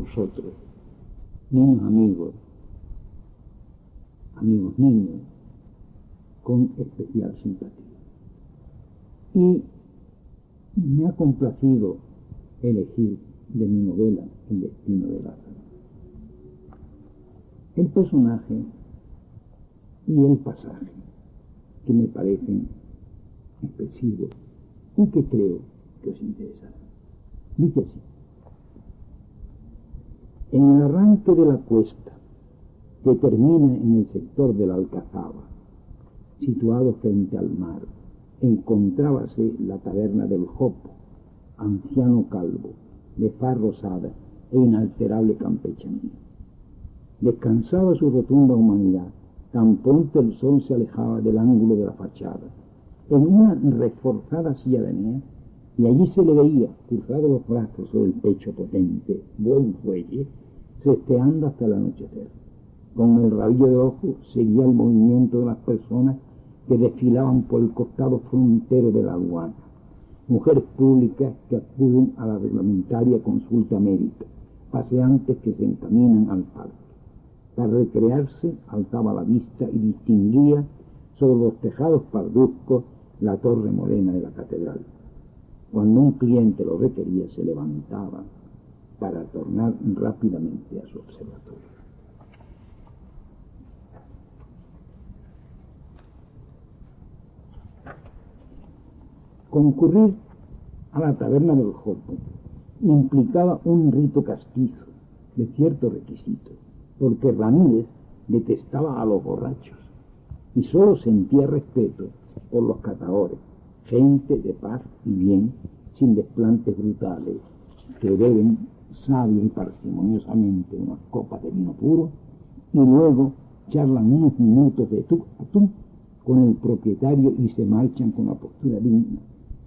vosotros, niños amigos niños, con especial simpatía. Y me ha complacido elegir de mi novela El destino de Lázaro. El personaje y el pasaje que me parecen expresivos y que creo que os interesarán. Dice así: en el arranque de la cuesta que termina en el sector de la Alcazaba, situado frente al mar, encontrábase la taberna del Jopo, anciano calvo, de faz rosada e inalterable campechanía. Descansaba su rotunda humanidad, tan pronto el sol se alejaba del ángulo de la fachada, en una reforzada silla de Enea, y allí se le veía, cruzado los brazos sobre el pecho potente, buen fuelle, sesteando hasta el anochecer. Con el rabillo de ojo seguía el movimiento de las personas que desfilaban por el costado frontero de la aduana, mujeres públicas que acuden a la reglamentaria consulta médica, paseantes que se encaminan al parque. Para recrearse alzaba la vista y distinguía sobre los tejados parduzcos la torre morena de la catedral. Cuando un cliente lo requería, se levantaba para tornar rápidamente a su observatorio. Concurrir a la taberna del Jopo implicaba un rito castizo de ciertos requisitos, porque Ramírez detestaba a los borrachos y solo sentía respeto por los catadores, gente de paz y bien, sin desplantes brutales, que beben sabia y parsimoniosamente unas copas de vino puro y luego charlan unos minutos de tú a tú con el propietario y se marchan con la postura digna,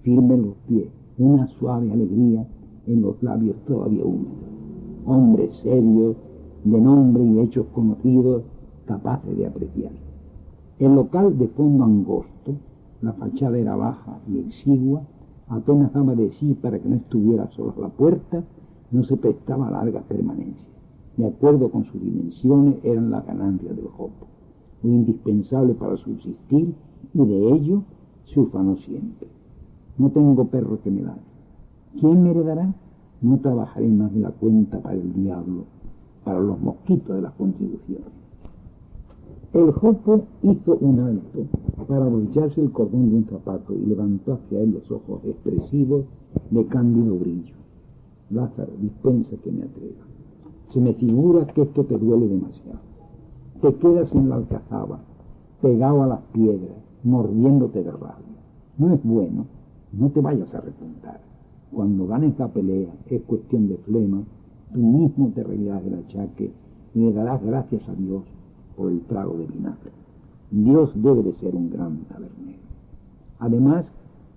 firmes los pies, una suave alegría en los labios todavía húmedos. Hombres serios, de nombre y hechos conocidos, capaces de apreciar. El local de fondo angosto, la fachada era baja y exigua, apenas daba de sí para que no estuviera sola la puerta, no se prestaba a largas permanencias. De acuerdo con sus dimensiones eran las ganancias del Jopo, muy indispensable para subsistir, y de ello se ufanó siempre. No tengo perro que me ladre. ¿Quién me heredará? No trabajaré más de la cuenta para el diablo, para los mosquitos de las contribuciones. El Jopo hizo un alto para abrocharse el cordón de un zapato y levantó hacia él los ojos expresivos de cándido brillo. Lázaro, dispensa que me atreva. Se me figura que esto te duele demasiado. Te quedas en la alcazaba, pegado a las piedras, mordiéndote de rabia. No es bueno, no te vayas a repuntar. Cuando ganes la pelea, es cuestión de flema, tú mismo te reirás del achaque y le darás gracias a Dios por el trago de vinagre. Dios debe de ser un gran tabernero. Además,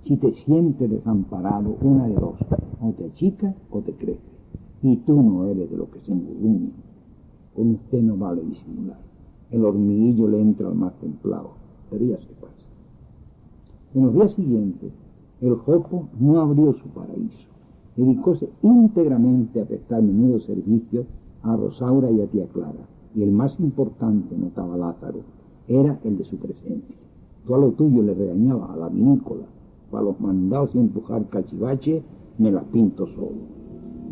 si te sientes desamparado, una de dos, o te achicas o te creces. Y tú no eres de los que se engurruñan. Con usted no vale disimular. El hormiguillo le entra al más templado, pero ya se pasa. En los días siguientes, el Jopo no abrió su paraíso. Dedicóse íntegramente a prestar menudos servicios a Rosaura y a tía Clara. Y el más importante, notaba Lázaro, era el de su presencia. Tú a lo tuyo le regañaba a la vinícola. Para los mandados y empujar cachivache, me las pinto solo.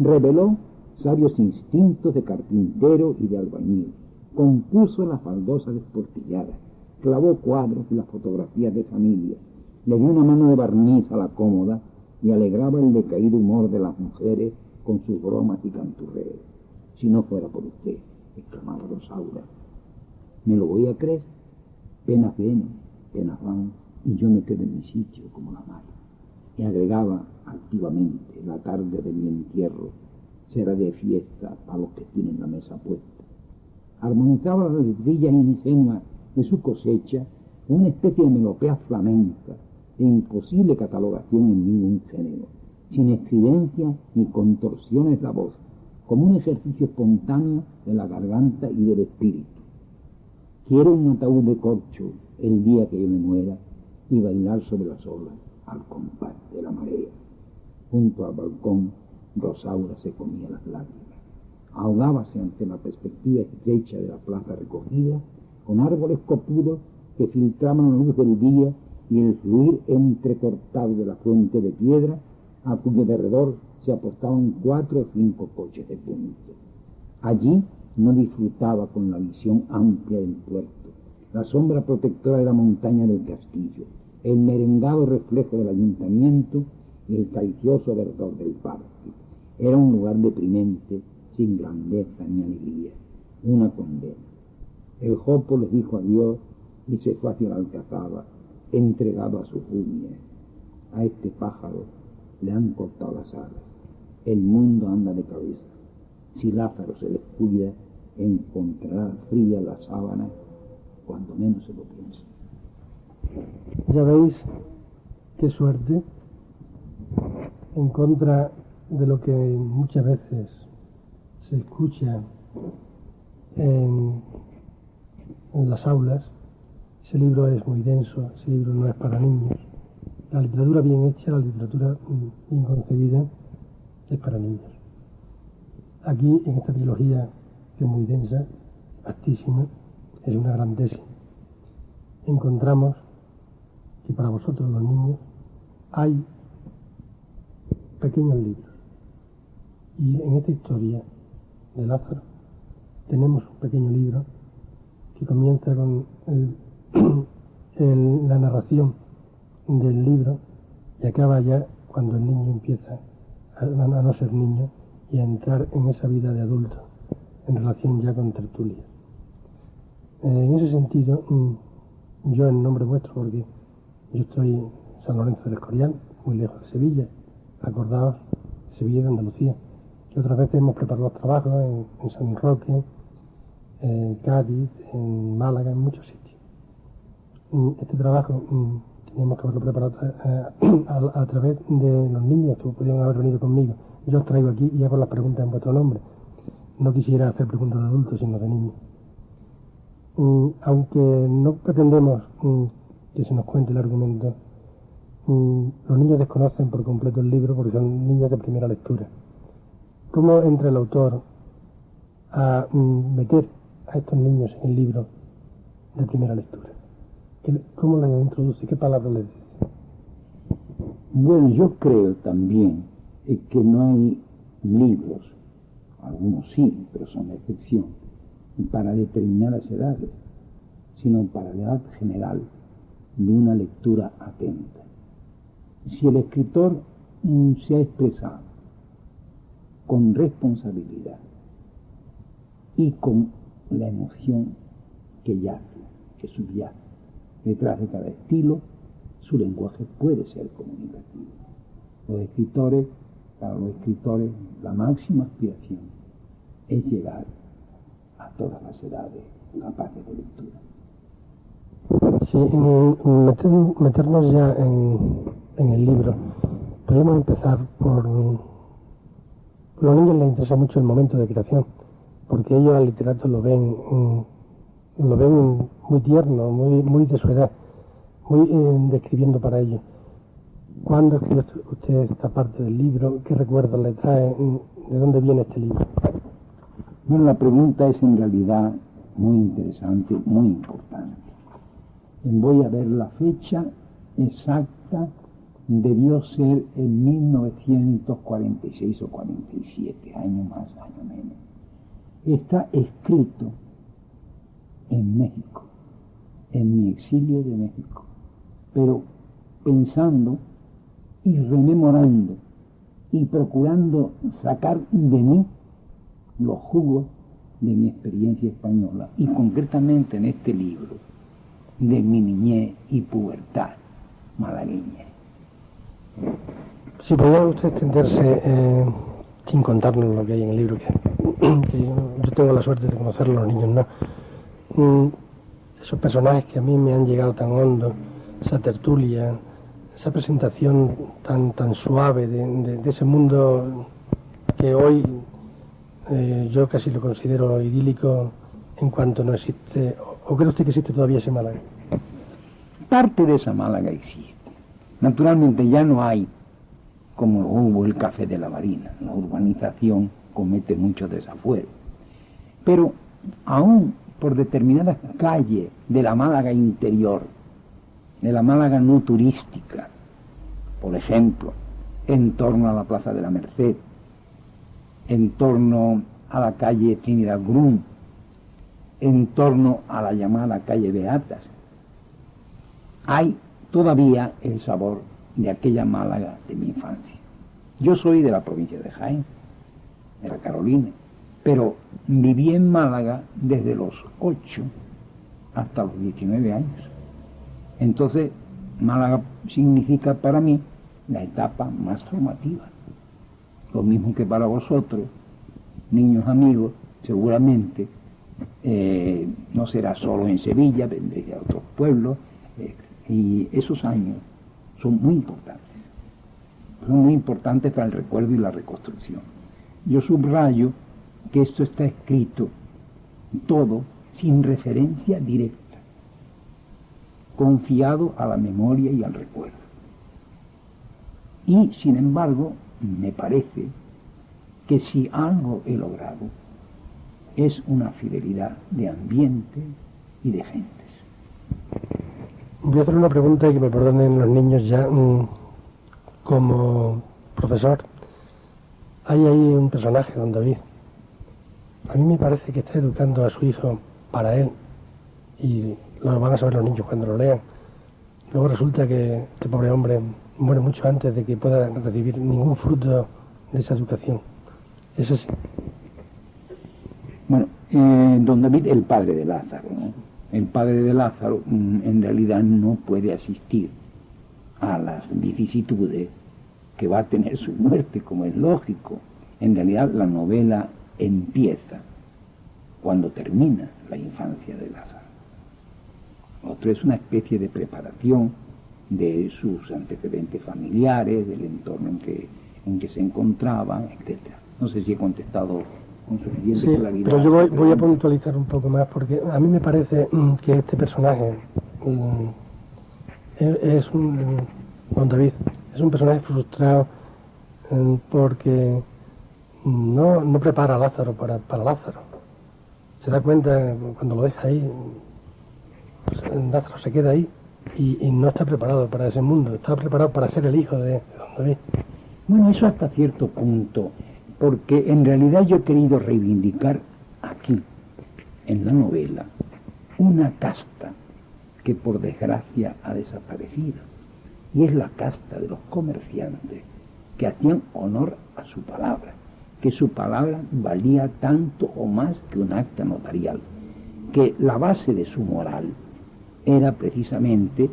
Reveló sabios instintos de carpintero y de albañil. Compuso la faldosa desportillada. Clavó cuadros y las fotografías de familia. Le dio una mano de barniz a la cómoda y alegraba el decaído humor de las mujeres con sus bromas y canturreos. Si no fuera por usted, exclamaba Rosaura. ¿Me lo voy a creer? Penas vienen, penas van, y yo me quedo en mi sitio como la mala. Y agregaba activamente: la tarde de mi entierro será de fiesta a los que tienen la mesa puesta. Armonizaba las letrillas ingenuas de su cosecha con una especie de melopea flamenca, de imposible catalogación en ningún género, sin estridencia ni contorsiones de la voz, como un ejercicio espontáneo de la garganta y del espíritu. Quiero un ataúd de corcho el día que yo me muera y bailar sobre las olas al compás de la marea. Junto al balcón, Rosaura se comía las lágrimas. ahogábase ante la perspectiva estrecha de la plaza recogida, con árboles copudos que filtraban la luz del día y el fluir entrecortado de la fuente de piedra, a cuyo derredor se apostaban 4 o 5 coches de punto. Allí no disfrutaba con la visión amplia del puerto, la sombra protectora de la montaña del castillo, el merengado reflejo del ayuntamiento y el calicioso verdor del parque. Era un lugar deprimente, sin grandeza ni alegría, una condena. El jopo les dijo adiós y se fue hacia la alcazaba, entregado a su rumia. A este pájaro le han cortado las alas. El mundo anda de cabeza. Si Lázaro se descuida, encontrará fría la sábana cuando menos se lo piense. Ya veis qué suerte, en contra de lo que muchas veces se escucha en las aulas. Ese libro es muy denso, ese libro no es para niños. La literatura bien hecha, la literatura bien concebida, es para niños. Aquí, en esta trilogía, que es muy densa, vastísima, es una gran tesis, encontramos que para vosotros los niños hay pequeños libros. Y en esta historia de Lázaro tenemos un pequeño libro que comienza con la narración del libro y acaba ya cuando el niño empieza a no ser niño y a entrar en esa vida de adulto en relación ya con tertulias. En ese sentido, yo en nombre vuestro, porque yo estoy en San Lorenzo del Escorial, muy lejos de Sevilla, acordaos, Sevilla de Andalucía, que otras veces hemos preparado los trabajos en San Roque, en Cádiz, en Málaga, en muchos sitios. Este trabajo teníamos que haberlo preparado a través de los niños que podían haber venido conmigo. Yo os traigo aquí y hago las preguntas en vuestro nombre. No quisiera hacer preguntas de adultos, sino de niños. Aunque no pretendemos que se nos cuente el argumento, los niños desconocen por completo el libro porque son niños de primera lectura. ¿Cómo entra el autor a meter a estos niños en el libro de primera lectura? ¿Cómo les introduce? ¿Qué palabras les dice? Bueno, yo creo también que no hay libros, algunos sí, pero son la excepción, para determinadas edades, sino para la edad general de una lectura atenta. Si el escritor se ha expresado con responsabilidad y con la emoción que yace, que subyace detrás de cada estilo, su lenguaje puede ser comunicativo. Para los escritores, la máxima aspiración es llegar a todas las edades capaces de lectura. Sí, meternos ya en el libro. Podemos empezar por... A los niños les interesa mucho el momento de creación, porque ellos al literato lo ven muy tierno, muy de su edad, muy describiendo para ellos. ¿Cuándo escribió usted esta parte del libro? ¿Qué recuerdos le trae? ¿De dónde viene este libro? Bueno, la pregunta es en realidad muy interesante, muy importante. Voy a ver la fecha exacta, debió ser en 1946 o 47, año más, año menos. Está escrito en México, en mi exilio de México, pero pensando y rememorando y procurando sacar de mí los jugos de mi experiencia española y concretamente en este libro de mi niñez y pubertad malagueña. Si podría usted extenderse sin contarnos lo que hay en el libro, que yo tengo la suerte de conocerlo, los niños no. Esos personajes que a mí me han llegado tan hondo, esa tertulia, esa presentación tan suave de ese mundo que hoy yo casi lo considero idílico en cuanto no existe, o cree usted que existe todavía ese Málaga. Parte de esa Málaga existe. Naturalmente ya no hay, como hubo el Café de la Marina, la urbanización comete muchos desafueros. Pero aún por determinadas calles de la Málaga interior, de la Málaga no turística, por ejemplo, en torno a la Plaza de la Merced, en torno a la calle Trinidad Grun, en torno a la llamada calle Beatas, hay todavía el sabor de aquella Málaga de mi infancia. Yo soy de la provincia de Jaén, de la Carolina, pero viví en Málaga desde los 8 hasta los 19 años. Entonces, Málaga significa para mí la etapa más formativa. Lo mismo que para vosotros, niños amigos, seguramente no será solo en Sevilla, vendréis de otros pueblos, y esos años son muy importantes. Son muy importantes para el recuerdo y la reconstrucción. Yo subrayo que esto está escrito todo sin referencia directa, confiado a la memoria y al recuerdo. Y, sin embargo, me parece que si algo he logrado es una fidelidad de ambiente y de gentes. Voy a hacer una pregunta y que me perdonen los niños ya. Como profesor, hay ahí un personaje, don David. A mí me parece que está educando a su hijo para él, y lo van a saber los niños cuando lo lean. Luego resulta que este pobre hombre muere mucho antes de que pueda recibir ningún fruto de esa educación. Eso sí. Bueno, don David, el padre de Lázaro, ¿no? El padre de Lázaro en realidad no puede asistir a las vicisitudes que va a tener su muerte, como es lógico. En realidad la novela empieza cuando termina la infancia de Lázaro. Otro es una especie de preparación de sus antecedentes familiares, del entorno en que se encontraban, etc. No sé si he contestado con suficiente claridad. Pero yo voy a puntualizar un poco más, porque a mí me parece que este personaje es don David, es un personaje frustrado porque no prepara a Lázaro para Lázaro. Se da cuenta cuando lo deja ahí, pues Lázaro se queda ahí y no está preparado para ese mundo, está preparado para ser el hijo de don David. Bueno, eso hasta cierto punto, porque en realidad yo he querido reivindicar aquí, en la novela, una casta que por desgracia ha desaparecido, y es la casta de los comerciantes que hacían honor a su palabra, que su palabra valía tanto o más que un acta notarial, que la base de su moral era precisamente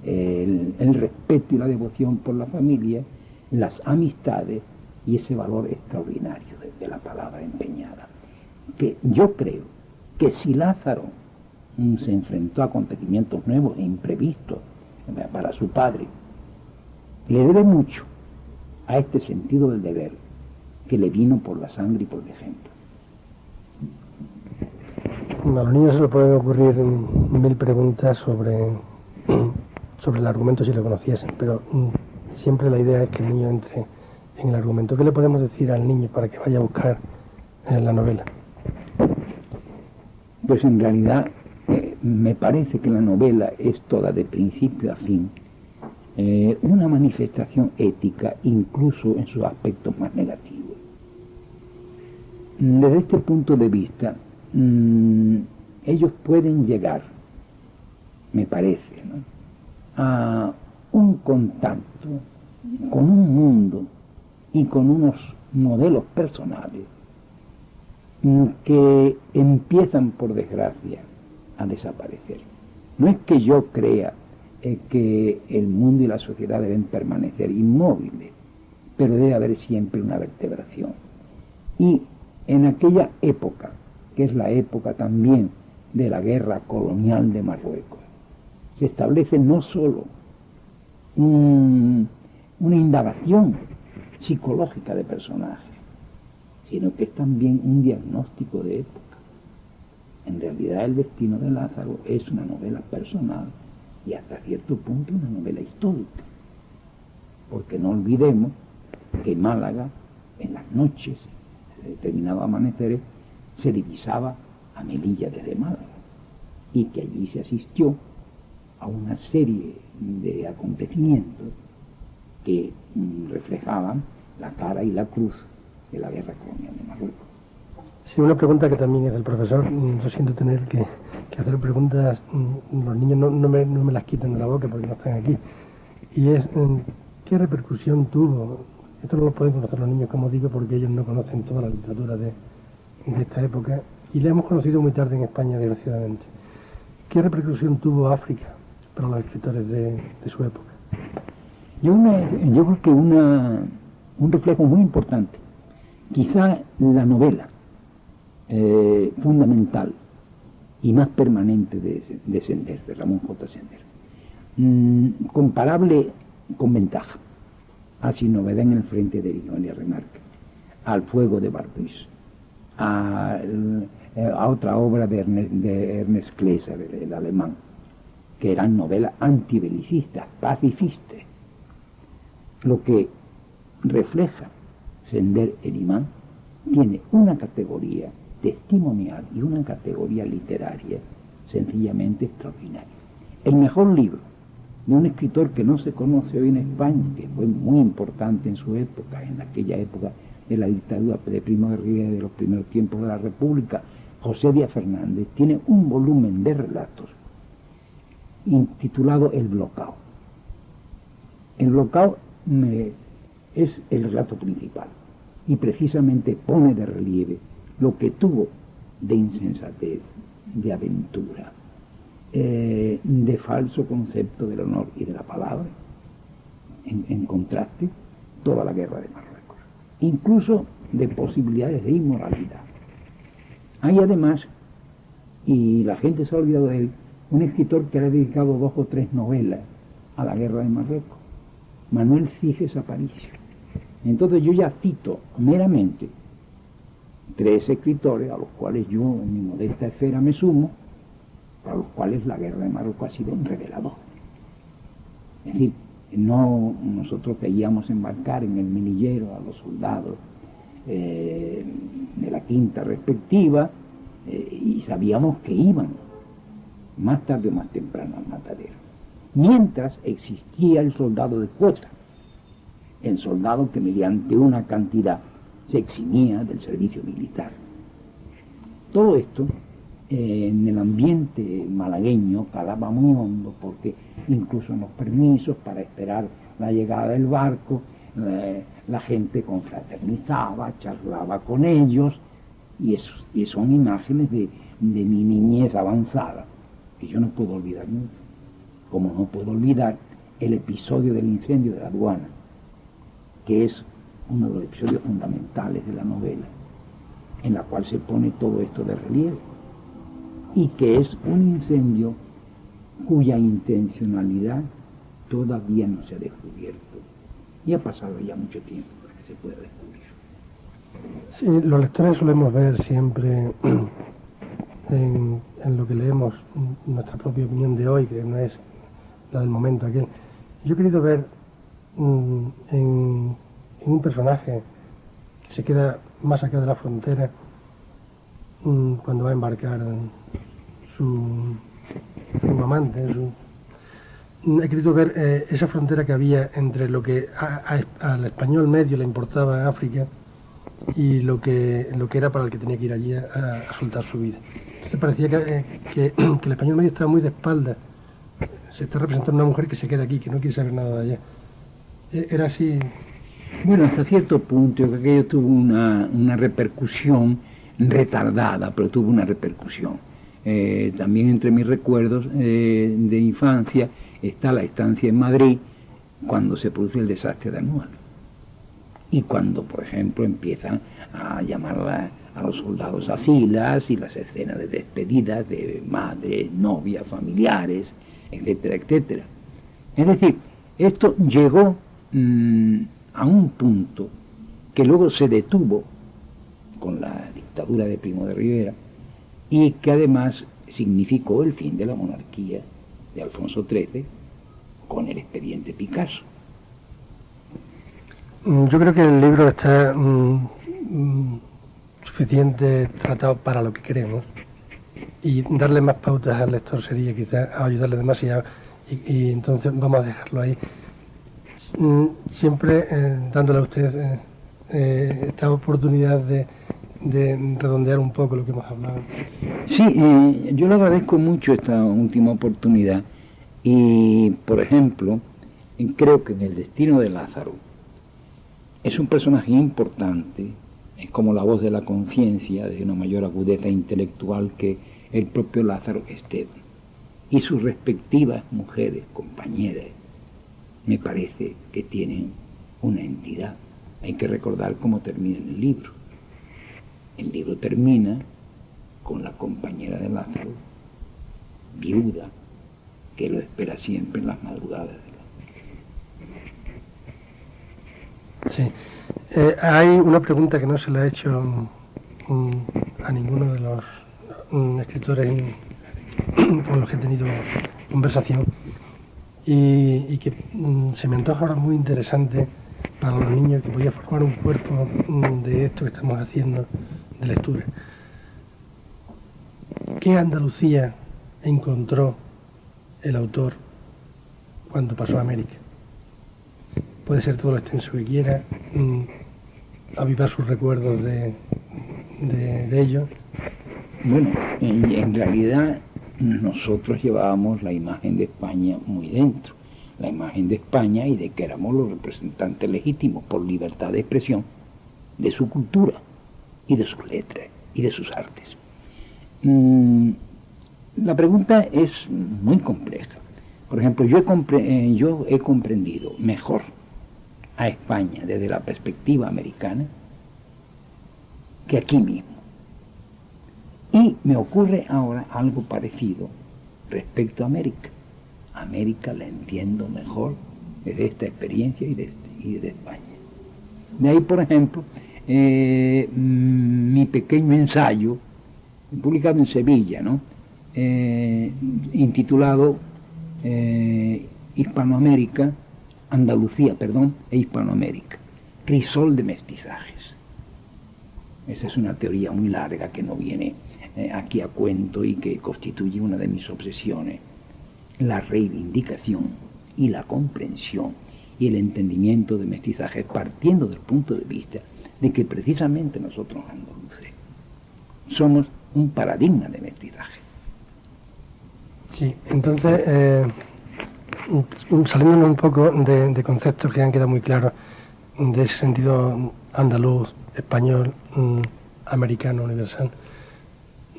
el respeto y la devoción por la familia, las amistades y ese valor extraordinario de la palabra empeñada. Que yo creo que si Lázaro se enfrentó a acontecimientos nuevos e imprevistos para su padre, le debe mucho a este sentido del deber que le vino por la sangre y por el ejemplo. A los niños se le pueden ocurrir 1000 preguntas sobre el argumento si lo conociesen, pero siempre la idea es que el niño entre en el argumento. ¿Qué le podemos decir al niño para que vaya a buscar la novela? Pues en realidad me parece que la novela es toda de principio a fin una manifestación ética, incluso en sus aspectos más negativos. Desde este punto de vista, ellos pueden llegar, me parece, ¿no?, a un contacto con un mundo y con unos modelos personales que empiezan, por desgracia, a desaparecer. No es que yo crea que el mundo y la sociedad deben permanecer inmóviles, pero debe haber siempre una vertebración. Y en aquella época, que es la época también de la guerra colonial de Marruecos, se establece no solo una indagación psicológica de personajes, sino que es también un diagnóstico de época. En realidad el destino de Lázaro es una novela personal y hasta cierto punto una novela histórica, porque no olvidemos que Málaga, en las noches determinados amaneceres, se divisaba a Melilla desde Málaga, y que allí se asistió a una serie de acontecimientos que reflejaban la cara y la cruz de la guerra colonial de Marruecos. Sí, una pregunta que también es del profesor. Yo siento tener que hacer preguntas, los niños no me las quiten de la boca porque no están aquí. Y es, ¿qué repercusión tuvo? Esto no lo pueden conocer los niños, como digo, porque ellos no conocen toda la literatura de esta época, y la hemos conocido muy tarde en España, desgraciadamente. ¿Qué repercusión tuvo África para los escritores de su época? Yo creo que un reflejo muy importante, quizá la novela fundamental y más permanente de Sender, de Ramón J. Sender, comparable con ventaja a Sin novedad en el frente de Virginia Remarque, al Fuego de Barbusse, a otra obra de Ernest Kleiser, el alemán, que eran novelas antibelicistas, pacifistas. Lo que refleja Sender el Imán tiene una categoría testimonial y una categoría literaria sencillamente extraordinaria. El mejor libro de un escritor que no se conoce hoy en España, que fue muy importante en su época, en aquella época de la dictadura de Primo de Rivera, de los primeros tiempos de la República, José Díaz Fernández, tiene un volumen de relatos intitulado El Blocao. El Blocao es el relato principal y precisamente pone de relieve lo que tuvo de insensatez, de aventura, de falso concepto del honor y de la palabra, en contraste, toda la guerra de Marruecos, incluso de posibilidades de inmoralidad. Hay además, y la gente se ha olvidado de él, un escritor que le ha dedicado 2 o 3 novelas a la guerra de Marruecos, Manuel Ciges Aparicio. Entonces yo ya cito meramente 3 escritores a los cuales yo en mi modesta esfera me sumo, para los cuales la guerra de Marruecos ha sido un revelador. Es decir, nosotros veíamos embarcar en el minillero a los soldados de la quinta respectiva y sabíamos que iban más tarde o más temprano al matadero. Mientras existía el soldado de cuota, el soldado que mediante una cantidad se eximía del servicio militar. Todo esto en el ambiente malagueño calaba muy hondo, porque incluso en los permisos para esperar la llegada del barco, la gente confraternizaba, charlaba con ellos, y son imágenes de mi niñez avanzada, que yo no puedo olvidar nunca, como no puedo olvidar el episodio del incendio de la aduana, que es uno de los episodios fundamentales de la novela, en la cual se pone todo esto de relieve, y que es un incendio cuya intencionalidad todavía no se ha descubierto, y ha pasado ya mucho tiempo para que se pueda descubrir. Sí, los lectores solemos ver siempre en lo que leemos nuestra propia opinión de hoy, que no es la del momento aquel. Yo he querido ver en un personaje que se queda más acá de la frontera cuando va a embarcar su amante. He querido ver esa frontera que había entre lo que al español medio le importaba África y lo que era para el que tenía que ir allí a soltar su vida. Entonces parecía que el español medio estaba muy de espaldas. Se está representando una mujer que se queda aquí, que no quiere saber nada de allá. Era así. Bueno, hasta cierto punto, yo creo que ello tuvo una repercusión retardada, pero tuvo una repercusión. También entre mis recuerdos de infancia está la estancia en Madrid cuando se produce el desastre de Anual. Y cuando, por ejemplo, empiezan a llamar a los soldados a filas y las escenas de despedidas de madre, novia, familiares, etcétera, etcétera. Es decir, esto llegó a un punto que luego se detuvo con la dictadura de Primo de Rivera y que además significó el fin de la monarquía de Alfonso XIII con el expediente Picasso. Yo creo que el libro está suficiente tratado para lo que queremos, y darle más pautas al lector sería quizás ayudarle demasiado, y entonces vamos a dejarlo ahí. Siempre dándole a usted esta oportunidad de redondear un poco lo que hemos hablado. Sí, yo le agradezco mucho esta última oportunidad y, por ejemplo, creo que en El destino de Lázaro es un personaje importante, es como la voz de la conciencia, de una mayor agudeza intelectual que el propio Lázaro Esteban y sus respectivas mujeres, compañeras. Me parece que tienen una entidad. Hay que recordar cómo termina el libro. El libro termina con la compañera de Lázaro, viuda, que lo espera siempre en las madrugadas. Sí. Hay una pregunta que no se le ha hecho a ninguno de los escritores con los que he tenido conversación, y que se me antoja ahora muy interesante para los niños, que podía formar un cuerpo de esto que estamos haciendo de lectura. ¿Qué Andalucía encontró el autor cuando pasó a América? Puede ser todo lo extenso que quiera, avivar sus recuerdos de ello. Bueno, en realidad nosotros llevábamos la imagen de España muy dentro, la imagen de España y de que éramos los representantes legítimos por libertad de expresión de su cultura y de sus letras y de sus artes. La pregunta es muy compleja. Por ejemplo, yo he comprendido mejor a España desde la perspectiva americana que aquí mismo. Y me ocurre ahora algo parecido respecto a América. América la entiendo mejor desde esta experiencia y desde España. De ahí, por ejemplo, mi pequeño ensayo, publicado en Sevilla, ¿no? Intitulado Andalucía e Hispanoamérica, crisol de mestizajes. Esa es una teoría muy larga que no viene aquí a cuento y que constituye una de mis obsesiones: la reivindicación y la comprensión y el entendimiento de mestizajes, partiendo del punto de vista de que precisamente nosotros andaluces somos un paradigma de mestizaje. Sí, entonces, saliéndonos un poco de conceptos que han quedado muy claros, de ese sentido andaluz, español, americano, universal,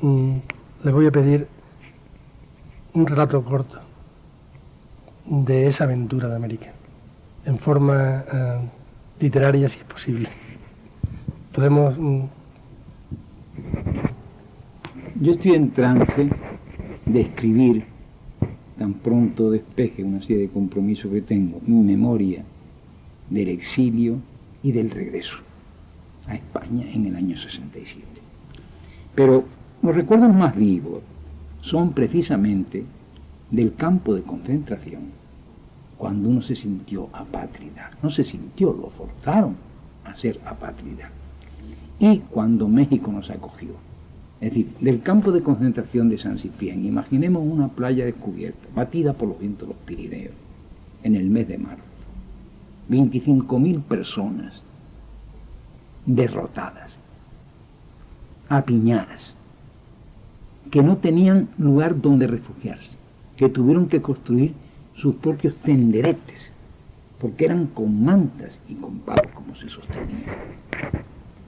le voy a pedir un relato corto de esa aventura de América, en forma literaria, si es posible. Podemos... Yo estoy en trance de escribir, tan pronto despeje una serie de compromisos que tengo, mi memoria del exilio y del regreso a España en el año 67. Pero los recuerdos más vivos son precisamente del campo de concentración, cuando uno se sintió apátrida. No se sintió, lo forzaron a ser apátrida. Y cuando México nos acogió. Es decir, del campo de concentración de San Ciprián, imaginemos una playa descubierta, batida por los vientos de los Pirineos, en el mes de marzo. 25.000 personas derrotadas, apiñadas, que no tenían lugar donde refugiarse, que tuvieron que construir sus propios tenderetes, porque eran con mantas y con palos como se sostenían.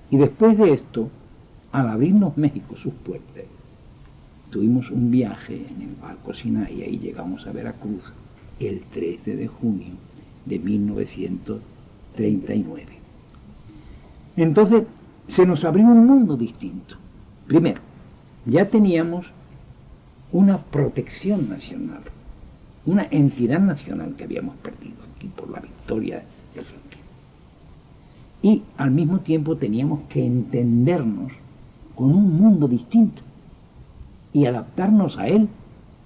Y después de esto, al abrirnos México sus puertas, tuvimos un viaje en el barco Sinaya y llegamos a Veracruz el 13 de junio de 1939. Entonces se nos abrió un mundo distinto. Primero, ya teníamos una protección nacional, una entidad nacional que habíamos perdido aquí por la victoria del franquismo. Y al mismo tiempo teníamos que entendernos con un mundo distinto y adaptarnos a él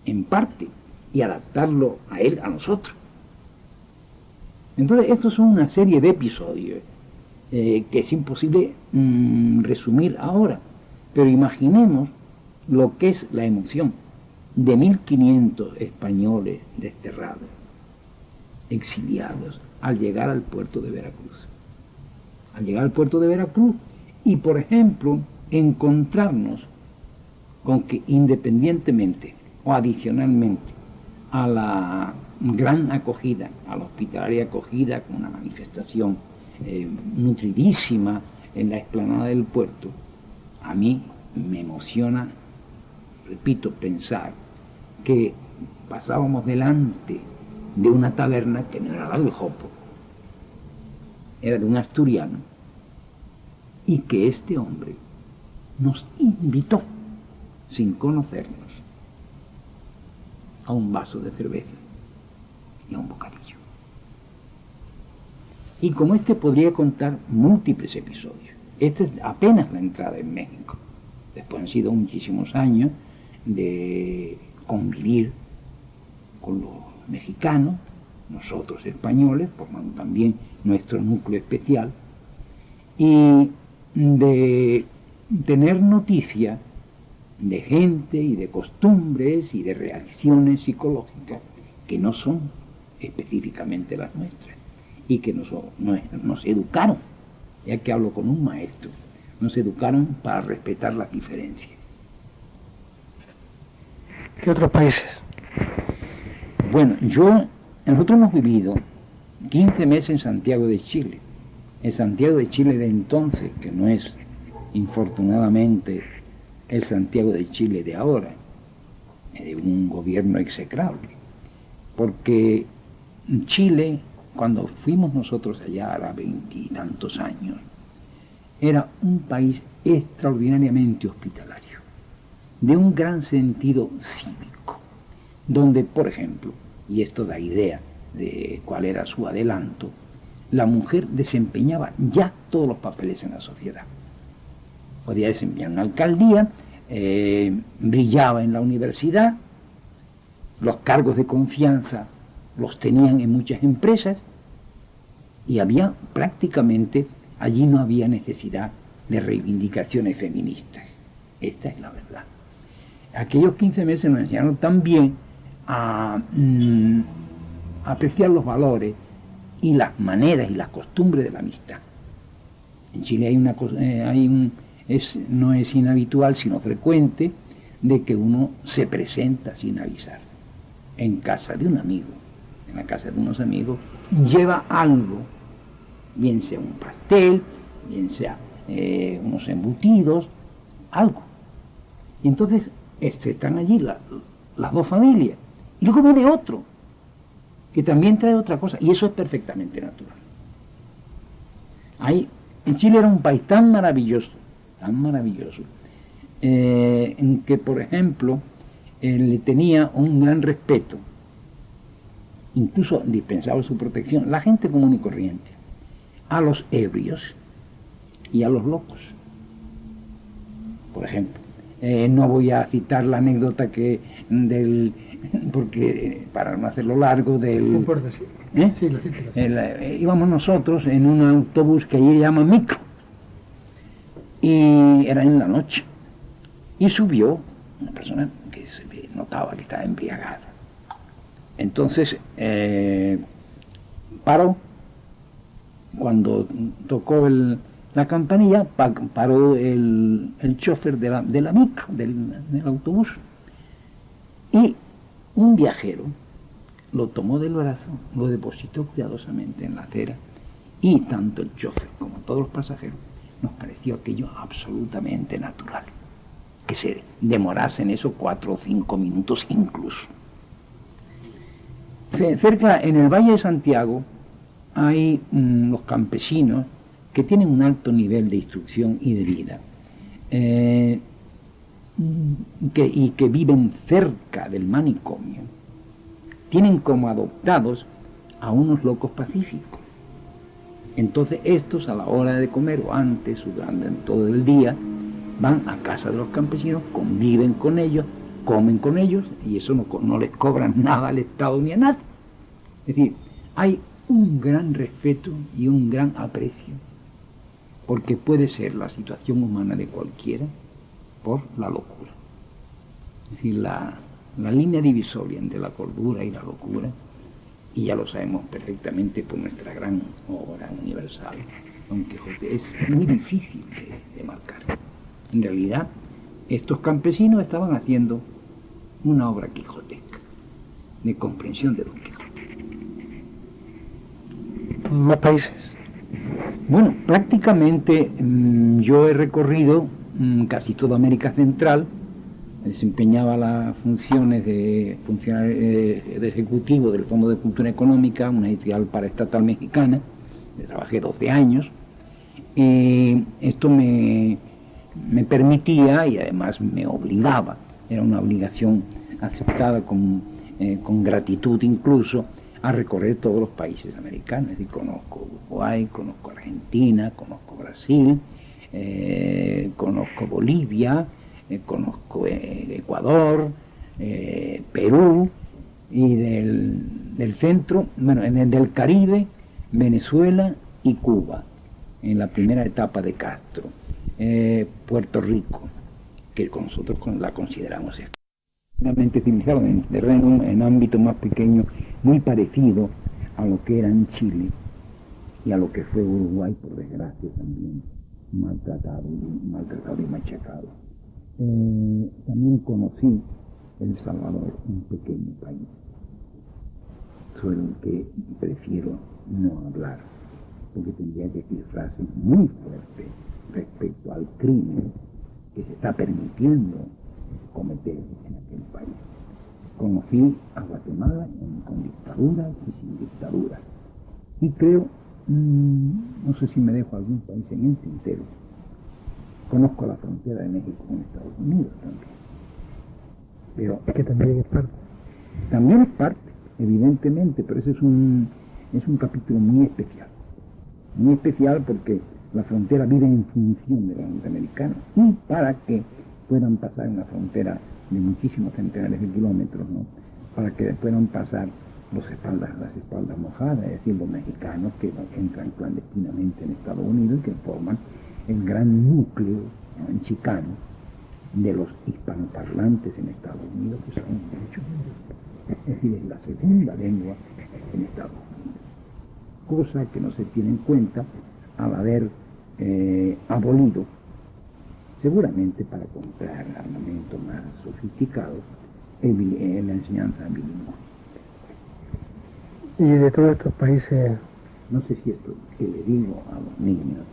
en parte y adaptarlo a él a nosotros. Entonces estos son una serie de episodios que es imposible resumir ahora. Pero imaginemos lo que es la emoción de 1.500 españoles desterrados, exiliados, al llegar al puerto de Veracruz. Al llegar al puerto de Veracruz y, por ejemplo, encontrarnos con que independientemente o adicionalmente a la gran acogida, a la hospitalaria acogida con una manifestación nutridísima en la explanada del puerto, a mí me emociona, repito, pensar que pasábamos delante de una taberna que no era la del Jopo, era de un asturiano, y que este hombre nos invitó, sin conocernos, a un vaso de cerveza y a un bocadillo. Y como este podría contar múltiples episodios. Esta es apenas la entrada en México. Después han sido muchísimos años de convivir con los mexicanos, nosotros españoles, formando también nuestro núcleo especial, y de tener noticia de gente y de costumbres y de reacciones psicológicas que no son específicamente las nuestras y que nos educaron, ya que hablo con un maestro, nos educaron para respetar las diferencias. ¿Qué otros países? Bueno, nosotros hemos vivido 15 meses en Santiago de Chile. En Santiago de Chile de entonces, que no es, infortunadamente, el Santiago de Chile de ahora, de un gobierno execrable. Porque Chile, cuando fuimos nosotros allá a 20 y tantos años, era un país extraordinariamente hospitalario, de un gran sentido cívico, donde, por ejemplo, y esto da idea de cuál era su adelanto, la mujer desempeñaba ya todos los papeles en la sociedad. Podía desempeñar una alcaldía, brillaba en la universidad, los cargos de confianza los tenían en muchas empresas y había prácticamente, allí no había necesidad de reivindicaciones feministas. Esta es la verdad. Aquellos 15 meses nos enseñaron también a apreciar los valores y las maneras y las costumbres de la amistad. En Chile hay una cosa, no es inhabitual, sino frecuente, de que uno se presenta sin avisar en casa de un amigo, en la casa de unos amigos, lleva algo, bien sea un pastel, bien sea unos embutidos, algo. Y entonces están allí las dos familias. Y luego viene otro, que también trae otra cosa, y eso es perfectamente natural. En Chile era un país tan maravilloso, en que, por ejemplo, le tenía un gran respeto, incluso dispensaba su protección, la gente común y corriente, a los ebrios y a los locos. Por ejemplo, no voy a citar la anécdota porque para no hacerlo largo, No importa, sí. Sí, lo cito. Íbamos nosotros en un autobús que allí le llaman micro, y era en la noche, y subió una persona que se notaba que estaba embriagada. Entonces paró, cuando tocó la campanilla, paró el chofer de la micro, del autobús, y un viajero lo tomó del brazo, lo depositó cuidadosamente en la acera, y tanto el chofer como todos los pasajeros nos pareció aquello absolutamente natural, que se demorase en eso 4 o 5 minutos incluso. Cerca, en el Valle de Santiago, hay los campesinos que tienen un alto nivel de instrucción y de vida, y que viven cerca del manicomio, tienen como adoptados a unos locos pacíficos. Entonces estos, a la hora de comer o antes o durante todo el día, van a casa de los campesinos, conviven con ellos, comen con ellos, y eso no les cobran nada al Estado ni a nadie. Es decir, hay un gran respeto y un gran aprecio porque puede ser la situación humana de cualquiera por la locura. Es decir, la línea divisoria entre la cordura y la locura, y ya lo sabemos perfectamente por nuestra gran obra universal, Don Quijote, es muy difícil de marcar. En realidad, estos campesinos estaban haciendo una obra quijotesca, de comprensión de Don Quijote. ¿Más países? Bueno, prácticamente yo he recorrido casi toda América Central, desempeñaba las funciones de funcionario de ejecutivo del Fondo de Cultura Económica, una editorial paraestatal mexicana. Trabajé 12 años. Esto me permitía y además me obligaba, era una obligación aceptada con gratitud incluso, a recorrer todos los países americanos. Es decir, conozco Uruguay, conozco Argentina, conozco Brasil, conozco Bolivia, conozco Ecuador, Perú, y del centro, bueno, del Caribe, Venezuela y Cuba, en la primera etapa de Castro, Puerto Rico, que nosotros la consideramos extremadamente civilizado, en terreno, en ámbito más pequeño, muy parecido a lo que era en Chile y a lo que fue Uruguay, por desgracia también, maltratado y machacado. También conocí El Salvador, un pequeño país sobre el que prefiero no hablar, porque tendría que decir frases muy fuertes respecto al crimen que se está permitiendo cometer en aquel país. Conocí a Guatemala con dictadura y sin dictadura, y creo, no sé si me dejo algún país en el tintero. Conozco la frontera de México con Estados Unidos también, pero que también es parte. También es parte, evidentemente, pero ese es un capítulo muy especial porque la frontera vive en función de los norteamericanos, y para que puedan pasar una frontera de muchísimos centenares de kilómetros, ¿no? Para que puedan pasar las espaldas mojadas, es decir, los mexicanos que entran clandestinamente en Estados Unidos y que forman el gran núcleo, ¿no?, en chicano, de los hispanoparlantes en Estados Unidos, que son muchos. Es decir, es la segunda lengua en Estados Unidos, cosa que no se tiene en cuenta al haber abolido, seguramente para comprar armamento más sofisticado, la enseñanza bilingüe. Y de todos estos países, no sé si esto que le digo a los niños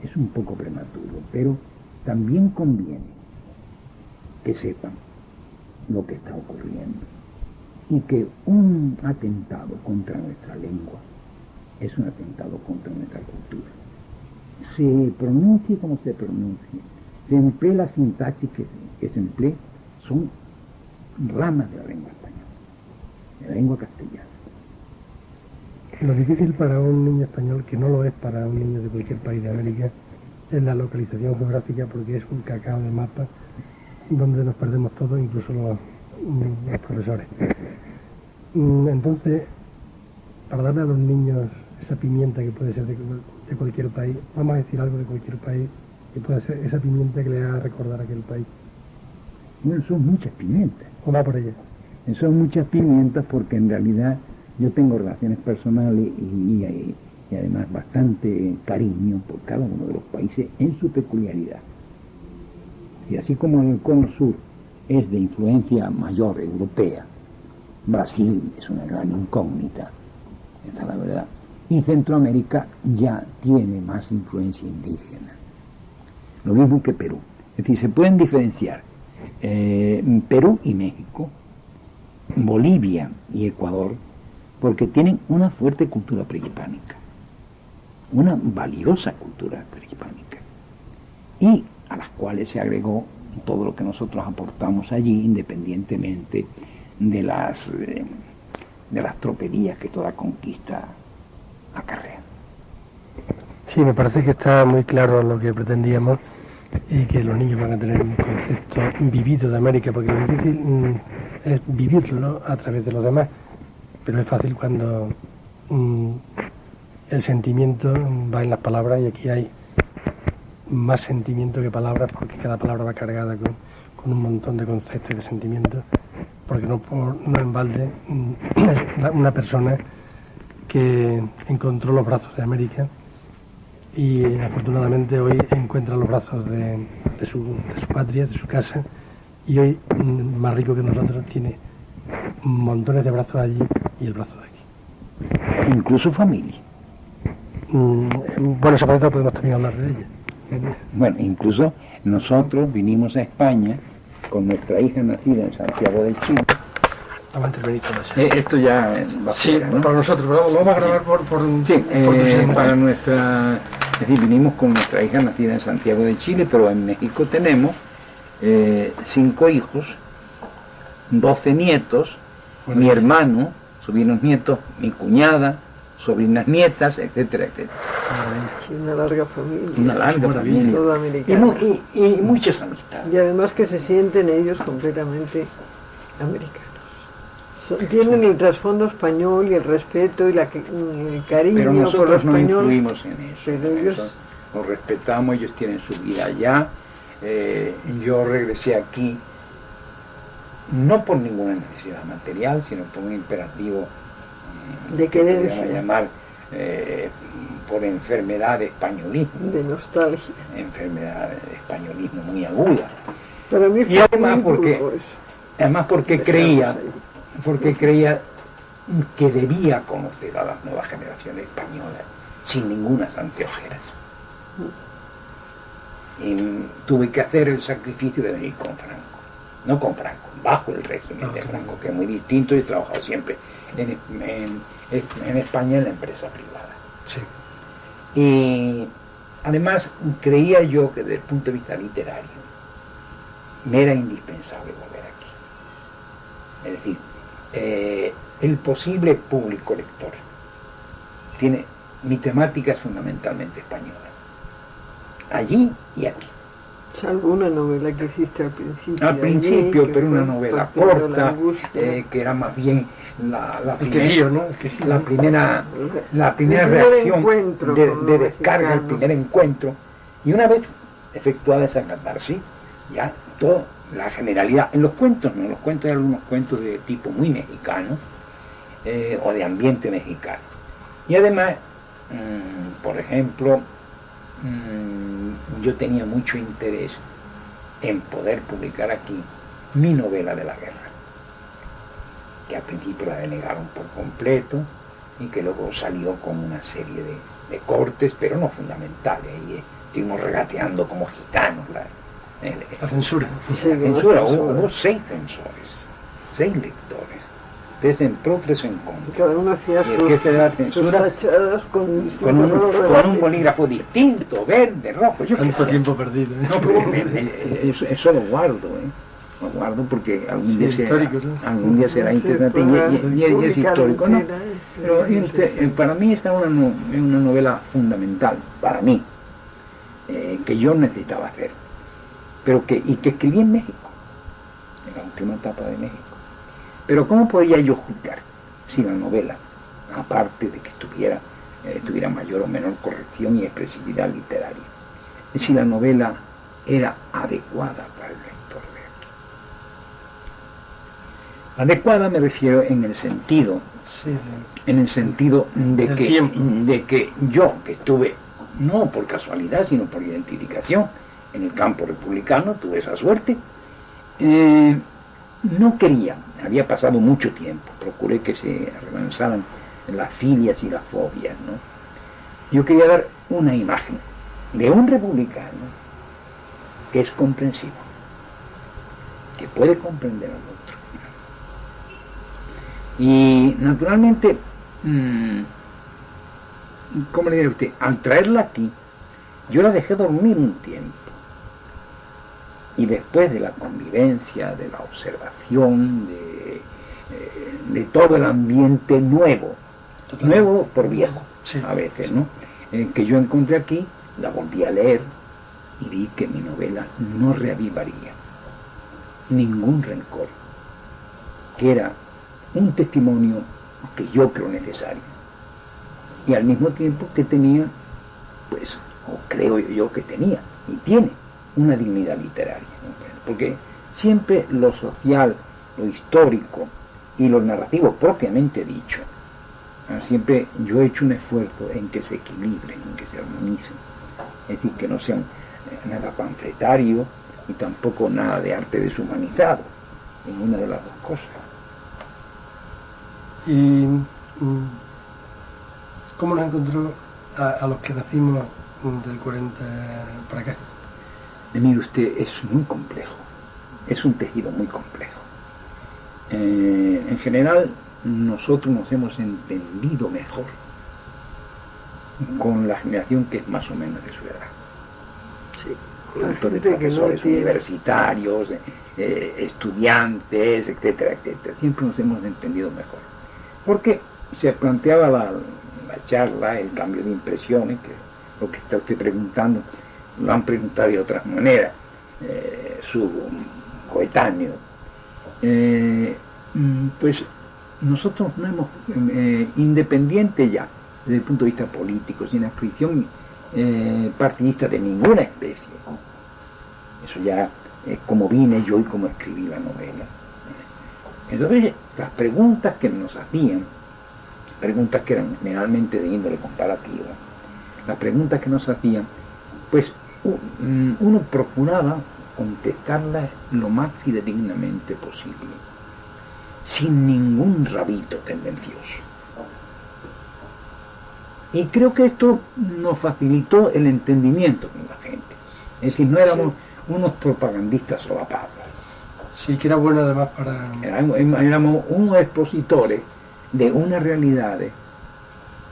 es un poco prematuro, pero también conviene que sepan lo que está ocurriendo y que un atentado contra nuestra lengua es un atentado contra nuestra cultura. Se pronuncie como se pronuncie, se emplee la sintaxis que se emplee, son ramas de la lengua española, de la lengua castellana. Lo difícil para un niño español, que no lo es para un niño de cualquier país de América, es la localización geográfica, porque es un cacao de mapa donde nos perdemos todos, incluso los profesores. Entonces, para darle a los niños esa pimienta que puede ser de cualquier país, vamos a decir algo de cualquier país, que puede ser esa pimienta que le haga recordar a aquel país. Bueno, son muchas pimientas. ¿O va por ella? Son muchas pimientas porque en realidad yo tengo relaciones personales y además bastante cariño por cada uno de los países en su peculiaridad. Y así como el cono sur es de influencia mayor europea, Brasil es una gran incógnita, esa es la verdad, y Centroamérica ya tiene más influencia indígena. Lo mismo que Perú. Es decir, se pueden diferenciar Perú y México, Bolivia y Ecuador, porque tienen una fuerte cultura prehispánica, una valiosa cultura prehispánica, y a las cuales se agregó todo lo que nosotros aportamos allí, independientemente de las tropelías que toda conquista acarrea. Sí, me parece que está muy claro lo que pretendíamos y que los niños van a tener un concepto vivido de América, porque lo difícil es vivirlo a través de los demás, pero es fácil cuando el sentimiento va en las palabras, y aquí hay más sentimiento que palabras, porque cada palabra va cargada con un montón de conceptos y de sentimientos, porque no en balde una persona que encontró los brazos de América y afortunadamente hoy encuentra los brazos de su patria, de su casa, y hoy, más rico que nosotros, tiene montones de brazos allí y el brazo de aquí. Incluso familia. Bueno, esa palabra podemos también hablar de ella. Bueno, incluso nosotros vinimos a España con nuestra hija nacida en Santiago de Chile. Vamos a intervenir con eso. Esto ya va Sí, fuera, ¿no? para nosotros, pero lo vamos a grabar para nuestra... Es decir, vinimos con nuestra hija nacida en Santiago de Chile, pero en México tenemos 5 hijos, 12 nietos, bueno, mi hermano, sobrinos nietos, mi cuñada, sobrinas nietas, etcétera, etcétera. Sí, una larga familia. Una larga familia. Toda americana. Y muchas amistades. Y además que se sienten ellos completamente americanos. Tienen el trasfondo español y el respeto y el cariño pero por lo nosotros no español. influimos en eso. Pero ellos... Los respetamos, ellos tienen su vida allá. Yo regresé aquí no por ninguna necesidad material, sino por un imperativo de querencia, llamar por enfermedad de españolismo, de nostalgia, enfermedad de españolismo muy aguda. Para mí fue y además porque creía que debía conocer a las nuevas generaciones españolas sin ninguna anteojeras. Y tuve que hacer el sacrificio de venir con Franco. No con Franco, bajo el régimen de Franco, que es muy distinto, y he trabajado siempre en España en la empresa privada. Sí. Y además creía yo que desde el punto de vista literario me era indispensable volver aquí. Es decir, el posible público lector mi temática es fundamentalmente española, allí y aquí. Salvo una novela que hiciste al principio. Al principio, pero una novela corta, que era más bien la primera reacción de descarga, el primer encuentro. Y una vez efectuada esa catarsis, ya toda la generalidad, en los cuentos no, los cuentos eran unos cuentos de tipo muy mexicano, o de ambiente mexicano. Y además, por ejemplo, yo tenía mucho interés en poder publicar aquí mi novela de la guerra, que al principio la denegaron por completo y que luego salió con una serie de cortes, pero no fundamentales, y estuvimos regateando como gitanos la censura. Hubo 6 censores, 6 lectores. 3 en pro, 3 en contra. Cada uno hacía sus tachadas con un bolígrafo distinto, verde, rojo. Tanto tiempo perdido. Eso lo guardo, lo guardo porque algún día será interesante y es histórico, ¿no? Pero para mí esta es una novela fundamental, para mí, que yo necesitaba hacer, y que escribí en México, en la última etapa de México. Pero ¿cómo podría yo juzgar si la novela, aparte de que tuviera mayor o menor corrección y expresividad literaria, si la novela era adecuada para el lector de aquí? Adecuada me refiero en el sentido de que yo, que estuve, no por casualidad, sino por identificación, en el campo republicano, tuve esa suerte, no quería, había pasado mucho tiempo, procuré que se relanzaran las filias y las fobias, ¿no? Yo quería dar una imagen de un republicano que es comprensivo, que puede comprender al otro. Y naturalmente, ¿cómo le diré a usted? Al traerla aquí, yo la dejé dormir un tiempo. Y después de la convivencia, de la observación, de todo el ambiente nuevo, nuevo por viejo, sí, a veces, ¿no? Que yo encontré aquí, la volví a leer y vi que mi novela no reavivaría ningún rencor, que era un testimonio que yo creo necesario y al mismo tiempo que tenía, pues, o creo yo que tenía, y tiene, una dignidad literaria, ¿no? Porque siempre lo social, lo histórico y lo narrativo propiamente dicho, siempre yo he hecho un esfuerzo en que se equilibren, en que se armonicen, es decir, que no sean nada panfletario y tampoco nada de arte deshumanizado, ninguna de las dos cosas. ¿Y cómo nos encontró a los que nacimos del 40 para acá? Mire usted, es muy complejo, es un tejido muy complejo. En general, nosotros nos hemos entendido mejor con la generación que es más o menos de su edad. Sí, Tanto de profesores universitarios, estudiantes, etcétera, etcétera. Siempre nos hemos entendido mejor. Porque se planteaba la charla, el cambio de impresiones, que lo que está usted preguntando, lo han preguntado de otras maneras, su coetáneo. Pues nosotros no hemos, independiente ya, desde el punto de vista político, sin adscripción partidista de ninguna especie. Eso ya es como vine yo y como escribí la novela. Entonces, las preguntas que nos hacían, preguntas que eran generalmente de índole comparativa, las preguntas que nos hacían, pues uno procuraba contestarlas lo más fidedignamente posible, sin ningún rabito tendencioso. Y creo que esto nos facilitó el entendimiento con la gente. Es decir, no éramos unos propagandistas solapados. Sí, que era bueno además para... Éramos unos expositores de unas realidades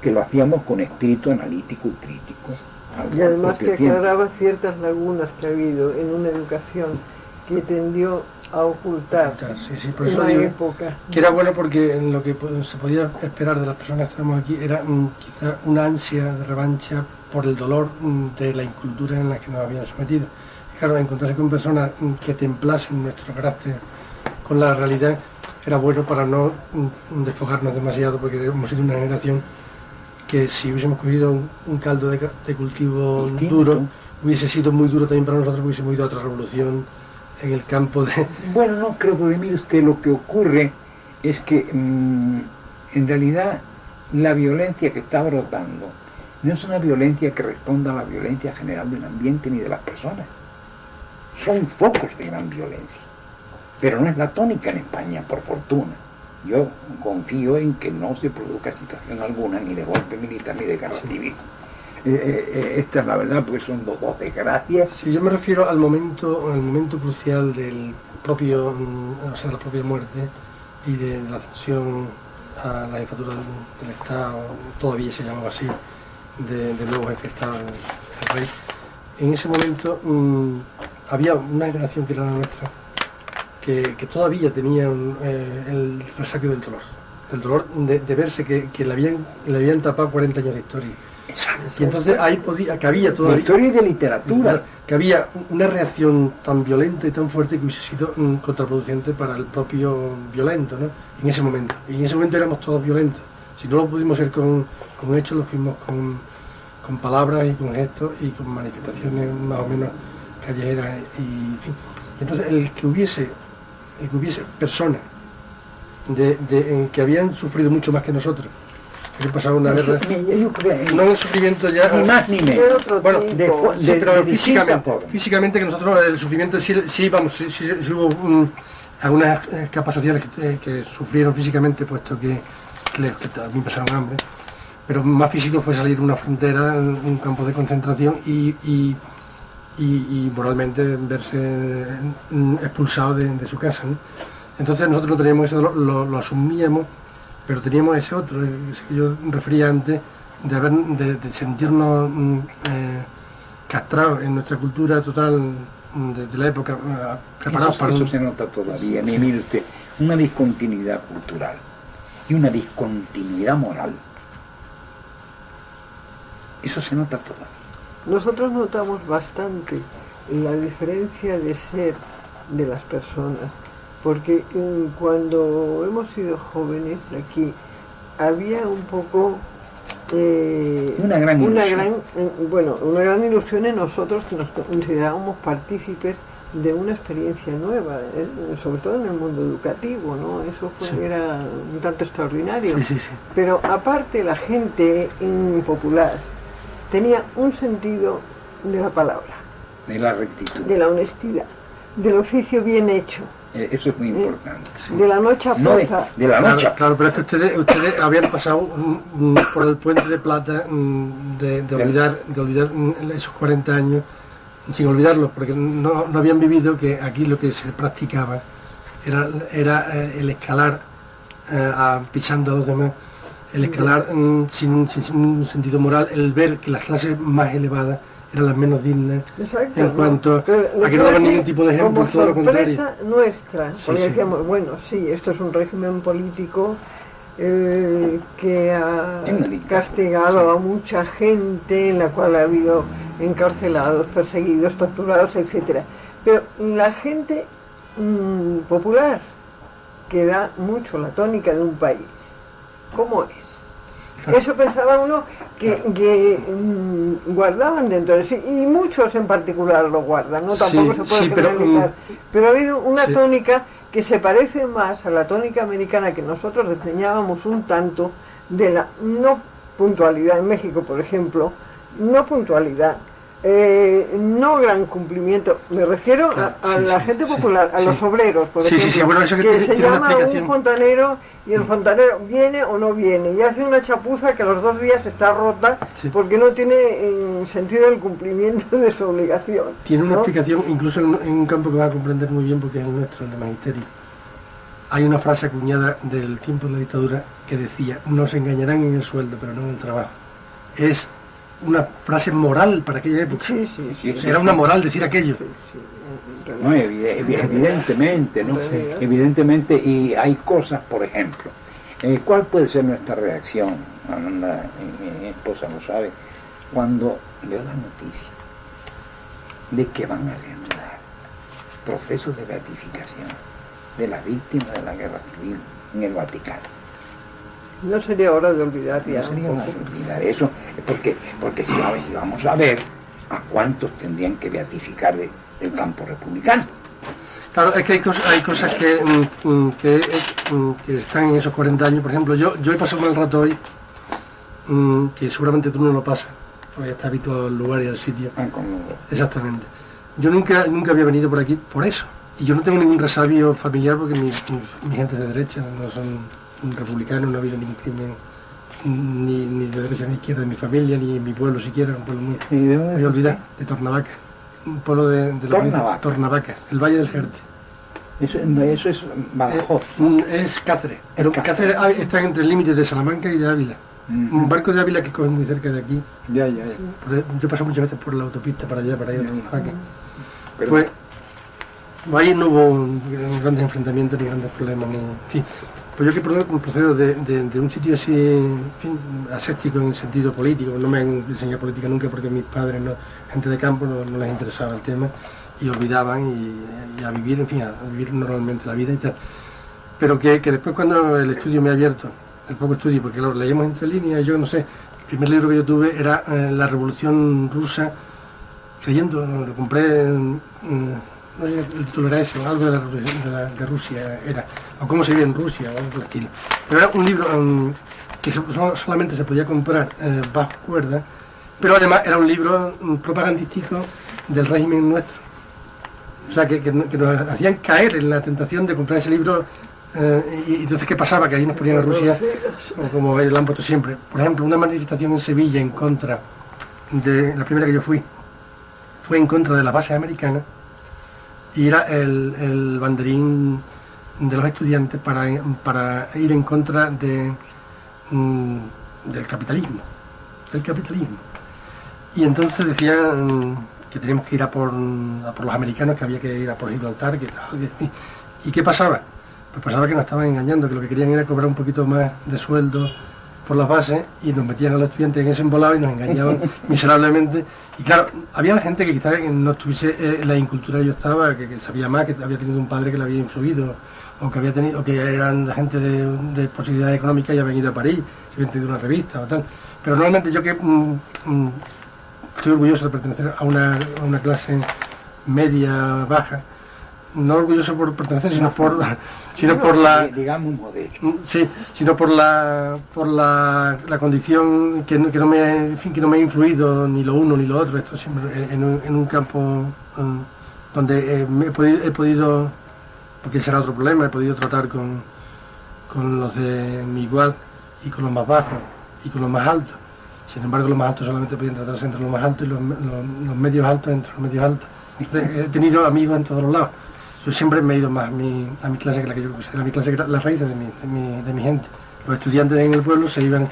que lo hacíamos con espíritu analítico y crítico. Y además que aclaraba ciertas lagunas que ha habido en una educación que tendió a ocultar por en eso una digo época. Que era bueno porque lo que se podía esperar de las personas que estamos aquí era quizá una ansia de revancha por el dolor de la incultura en la que nos habían sometido. Y claro, encontrarse con personas que templasen nuestro carácter con la realidad era bueno para no desfogarnos demasiado, porque hemos sido una generación que si hubiésemos cogido un caldo de cultivo duro, hubiese sido muy duro también para nosotros, hubiésemos ido a otra revolución en el campo de... Bueno, no, creo que mire usted, lo que ocurre es que en realidad la violencia que está brotando no es una violencia que responda a la violencia general del ambiente ni de las personas. Son focos de gran violencia, pero no es la tónica en España, por fortuna. Yo confío en que no se produzca situación alguna, ni de golpe militar, ni de guerra civil. Esta es la verdad, porque son dos desgracias. Sí, yo me refiero al momento crucial del propio, o sea, la propia muerte y de la ascensión a la jefatura del Estado, todavía se llamaba así, de nuevo jefe de Estado, el rey. En ese momento había una generación que era la nuestra, que todavía tenía el resaque del dolor de verse que le habían tapado 40 años de historia. Exacto. Y entonces ahí cabía todavía... De historia y de literatura. Que había una reacción tan violenta y tan fuerte que hubiese sido contraproducente para el propio violento, ¿no? En ese momento. Y en ese momento éramos todos violentos. Si no lo pudimos ser con hechos, lo fuimos con palabras y con gestos y con manifestaciones más o menos callejeras. Y, en fin. Entonces el que hubiese personas que habían sufrido mucho más que nosotros, que pasaba una guerra, no el sufrimiento ya ni más ni menos, bueno, pero físicamente físicamente que nosotros el sufrimiento sí hubo algunas capas sociales que sufrieron físicamente, puesto que también pasaron hambre, pero más físico fue salir de una frontera, un campo de concentración y moralmente verse expulsado de su casa, ¿no? Entonces nosotros no teníamos eso, lo asumíamos, pero teníamos ese otro, ese que yo refería antes, de sentirnos castrados en nuestra cultura total de la época, preparados para... Eso se nota todavía, mire usted, una discontinuidad cultural y una discontinuidad moral. Eso se nota todavía. Nosotros notamos bastante la diferencia de ser de las personas, porque cuando hemos sido jóvenes aquí había un poco una gran ilusión. Una gran ilusión en nosotros que nos considerábamos partícipes de una experiencia nueva, sobre todo en el mundo educativo, ¿no? Eso era un tanto extraordinario. Sí. Pero aparte la gente popular tenía un sentido de la palabra, de la rectitud, de la honestidad, del oficio bien hecho. Eso es muy importante. De la noche a plaza. De la noche. Claro, pero es que ustedes habían pasado por el puente de plata de olvidar esos 40 años, sin olvidarlos, porque no habían vivido que aquí lo que se practicaba era el escalar pisando a los demás, el escalar sin un sentido moral, el ver que las clases más elevadas eran las menos dignas. Exacto, en cuanto a que no daban ningún tipo de ejemplo, como todo lo contrario. Nuestra, porque decíamos, esto es un régimen político que ha castigado a mucha gente, en la cual ha habido encarcelados, perseguidos, torturados, etcétera. Pero la gente popular, que da mucho la tónica de un país, ¿cómo es? Eso pensaba uno que guardaban dentro de sí, y muchos en particular lo guardan, no tampoco se puede generalizar, pero ha habido una tónica que se parece más a la tónica americana, que nosotros diseñábamos un tanto, de la no puntualidad en México, por ejemplo, no puntualidad, no gran cumplimiento, me refiero a la gente popular, a los obreros, por ejemplo, eso que se llama un fontanero, y el fontanero viene o no viene, y hace una chapuza que a los 2 días está rota, porque no tiene sentido el cumplimiento de su obligación. Tiene una explicación, incluso en un campo que va a comprender muy bien, porque es el nuestro, el de magisterio. Hay una frase acuñada del tiempo de la dictadura que decía: nos engañarán en el sueldo, pero no en el trabajo. Es una frase moral para aquella época. Era una moral decir aquello. No, evidentemente, ¿no? Evidentemente, y hay cosas, por ejemplo, ¿cuál puede ser nuestra reacción? Mi esposa lo sabe, cuando veo la noticia de que van a reanudar procesos de beatificación de las víctimas de la guerra civil en el Vaticano. No sería hora de olvidar ya. No sería hora de olvidar eso, porque si vamos a ver a cuántos tendrían que beatificar del campo republicano. Claro, es que hay cosas que están en esos 40 años. Por ejemplo, yo he pasado un mal rato hoy, que seguramente tú no lo pasas, porque estás habituado al lugar y al sitio. Exactamente. Yo nunca había venido por aquí por eso. Y yo no tengo ningún resabio familiar, porque mi gente es de derecha, no son republicanos, no ha habido ningún crimen ni de derecha ni de izquierda en mi familia, ni en mi pueblo siquiera, un pueblo muy olvidado, de Tornavaca, un pueblo de Tornavacas, el Valle del Jerte. Eso es Badajoz. Es Cáceres, pero Cáceres está entre el límite de Salamanca y de Ávila. Un barco de Ávila que coge muy cerca de aquí. Yo paso muchas veces por la autopista para allá, para ir a Tornavaca. Pues ahí no hubo grandes enfrentamientos ni grandes problemas, en fin. Pues yo que procedo de un sitio así, en fin, aséptico en el sentido político. No me han enseñado política nunca, porque mis padres, gente de campo, no les interesaba el tema, y olvidaban y a vivir, en fin, a vivir normalmente la vida y tal. Pero que después, cuando el estudio me ha abierto, el poco estudio, porque lo leíamos entre líneas, yo no sé, el primer libro que yo tuve era La Revolución Rusa, lo compré no sé, el título era ese, o algo de Rusia era, o cómo se vive en Rusia, o algo del estilo. Pero era un libro que solamente se podía comprar bajo cuerda, pero además era un libro propagandístico del régimen nuestro. O sea, que nos hacían caer en la tentación de comprar ese libro, y entonces, ¿qué pasaba? Que ahí nos ponían a Rusia, como lo han puesto siempre. Por ejemplo, una manifestación en Sevilla en contra de la primera que yo fui, fue en contra de la base americana, y era el banderín de los estudiantes para ir en contra del capitalismo. Y entonces decían que teníamos que ir a por los americanos, que había que ir a por Gibraltar, que tal. ¿Y qué pasaba? Pues pasaba que nos estaban engañando, que lo que querían era cobrar un poquito más de sueldo por las bases y nos metían a los estudiantes en ese embolado y nos engañaban miserablemente. Y claro, había gente que quizás no estuviese en la incultura que yo estaba, que sabía más, que había tenido un padre que le había influido, o que había tenido, o que eran gente de posibilidades económicas y habían ido a París, se habían tenido una revista o tal. Pero normalmente yo que estoy orgulloso de pertenecer a una clase media baja, no orgulloso por pertenecer, sino por la, digamos, modesto. Sí, sino por la condición que no me ha influido ni lo uno ni lo otro. Esto siempre en un campo donde he podido, porque ese era otro problema, he podido tratar con los de mi igual y con los más bajos y con los más altos. Sin embargo, los más altos solamente podían tratarse entre los más altos y los medios altos entre los medios altos. He tenido amigos en todos los lados. Yo siempre me he ido más a mi clase, que la que yo considero mi clase, que era la raíz de mi gente. Los estudiantes en el pueblo se iban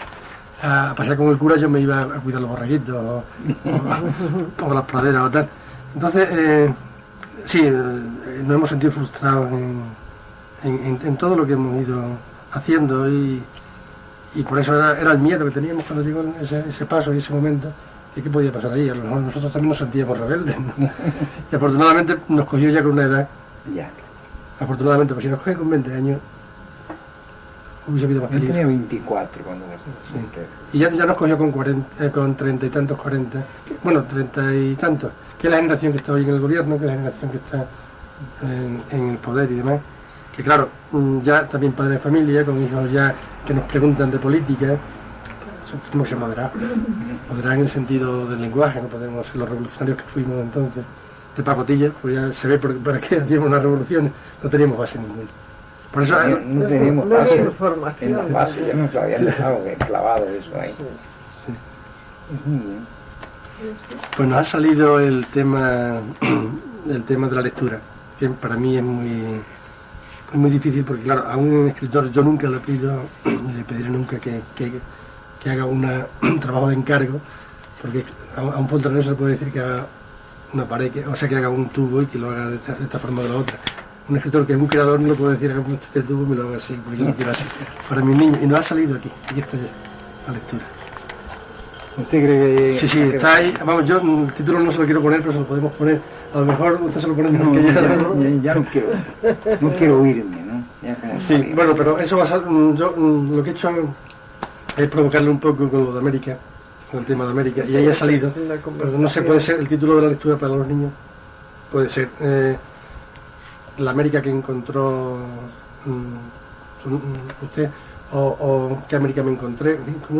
a pasear con el cura, yo me iba a cuidar los borreguitos o las praderas o tal. Entonces, sí, nos hemos sentido frustrados en todo lo que hemos ido haciendo y por eso era el miedo que teníamos cuando llegó ese paso y ese momento. ¿Y qué podía pasar ahí? A lo mejor nosotros también nos sentíamos rebeldes, ¿no? Y afortunadamente nos cogió ya con una edad. Ya. Afortunadamente, pues si nos coge con 20 años, hubiese habido más Yo peligro. tenía 24 cuando nací. Sí. Y ya nos cogió con 30 y tantos, 40. Bueno, 30 y tantos. Que es la generación que está hoy en el gobierno, que es la generación que está en el poder y demás. Que claro, ya también padres de familia, con hijos ya que nos preguntan de política. Tenemos que ser moderados en el sentido del lenguaje, no podemos ser los revolucionarios que fuimos entonces de pacotilla, pues ya se ve para qué hacíamos las revoluciones, no teníamos base ninguna. Por eso no teníamos base información. En las bases, ya nos lo habían dejado clavado eso ahí. Sí. Pues nos ha salido el tema de la lectura, que para mí es muy difícil, porque claro, a un escritor yo nunca le pido, ni le pediré nunca que haga un trabajo de encargo, porque a un fontanero se le puede decir que haga una pared, o sea, que haga un tubo y que lo haga de esta forma o de la otra. Un escritor que es un creador no le puede decir, haga este tubo y me lo haga así, porque yo lo quiero así. Para mis niños, y no ha salido aquí está ya, la lectura. ¿Usted cree que...? Sí, está ahí. Vamos, yo el título no se lo quiero poner, pero se lo podemos poner. A lo mejor usted se lo pone mejor que yo. Ya no quiero oírme, ¿no? Sí, bueno, pero eso va a ser... Yo lo que he hecho es provocarle un poco con lo de América, con el tema de América, y ahí ha salido, pero no sé, puede ser el título de la lectura para los niños, puede ser la América que encontró usted, o qué América me encontré,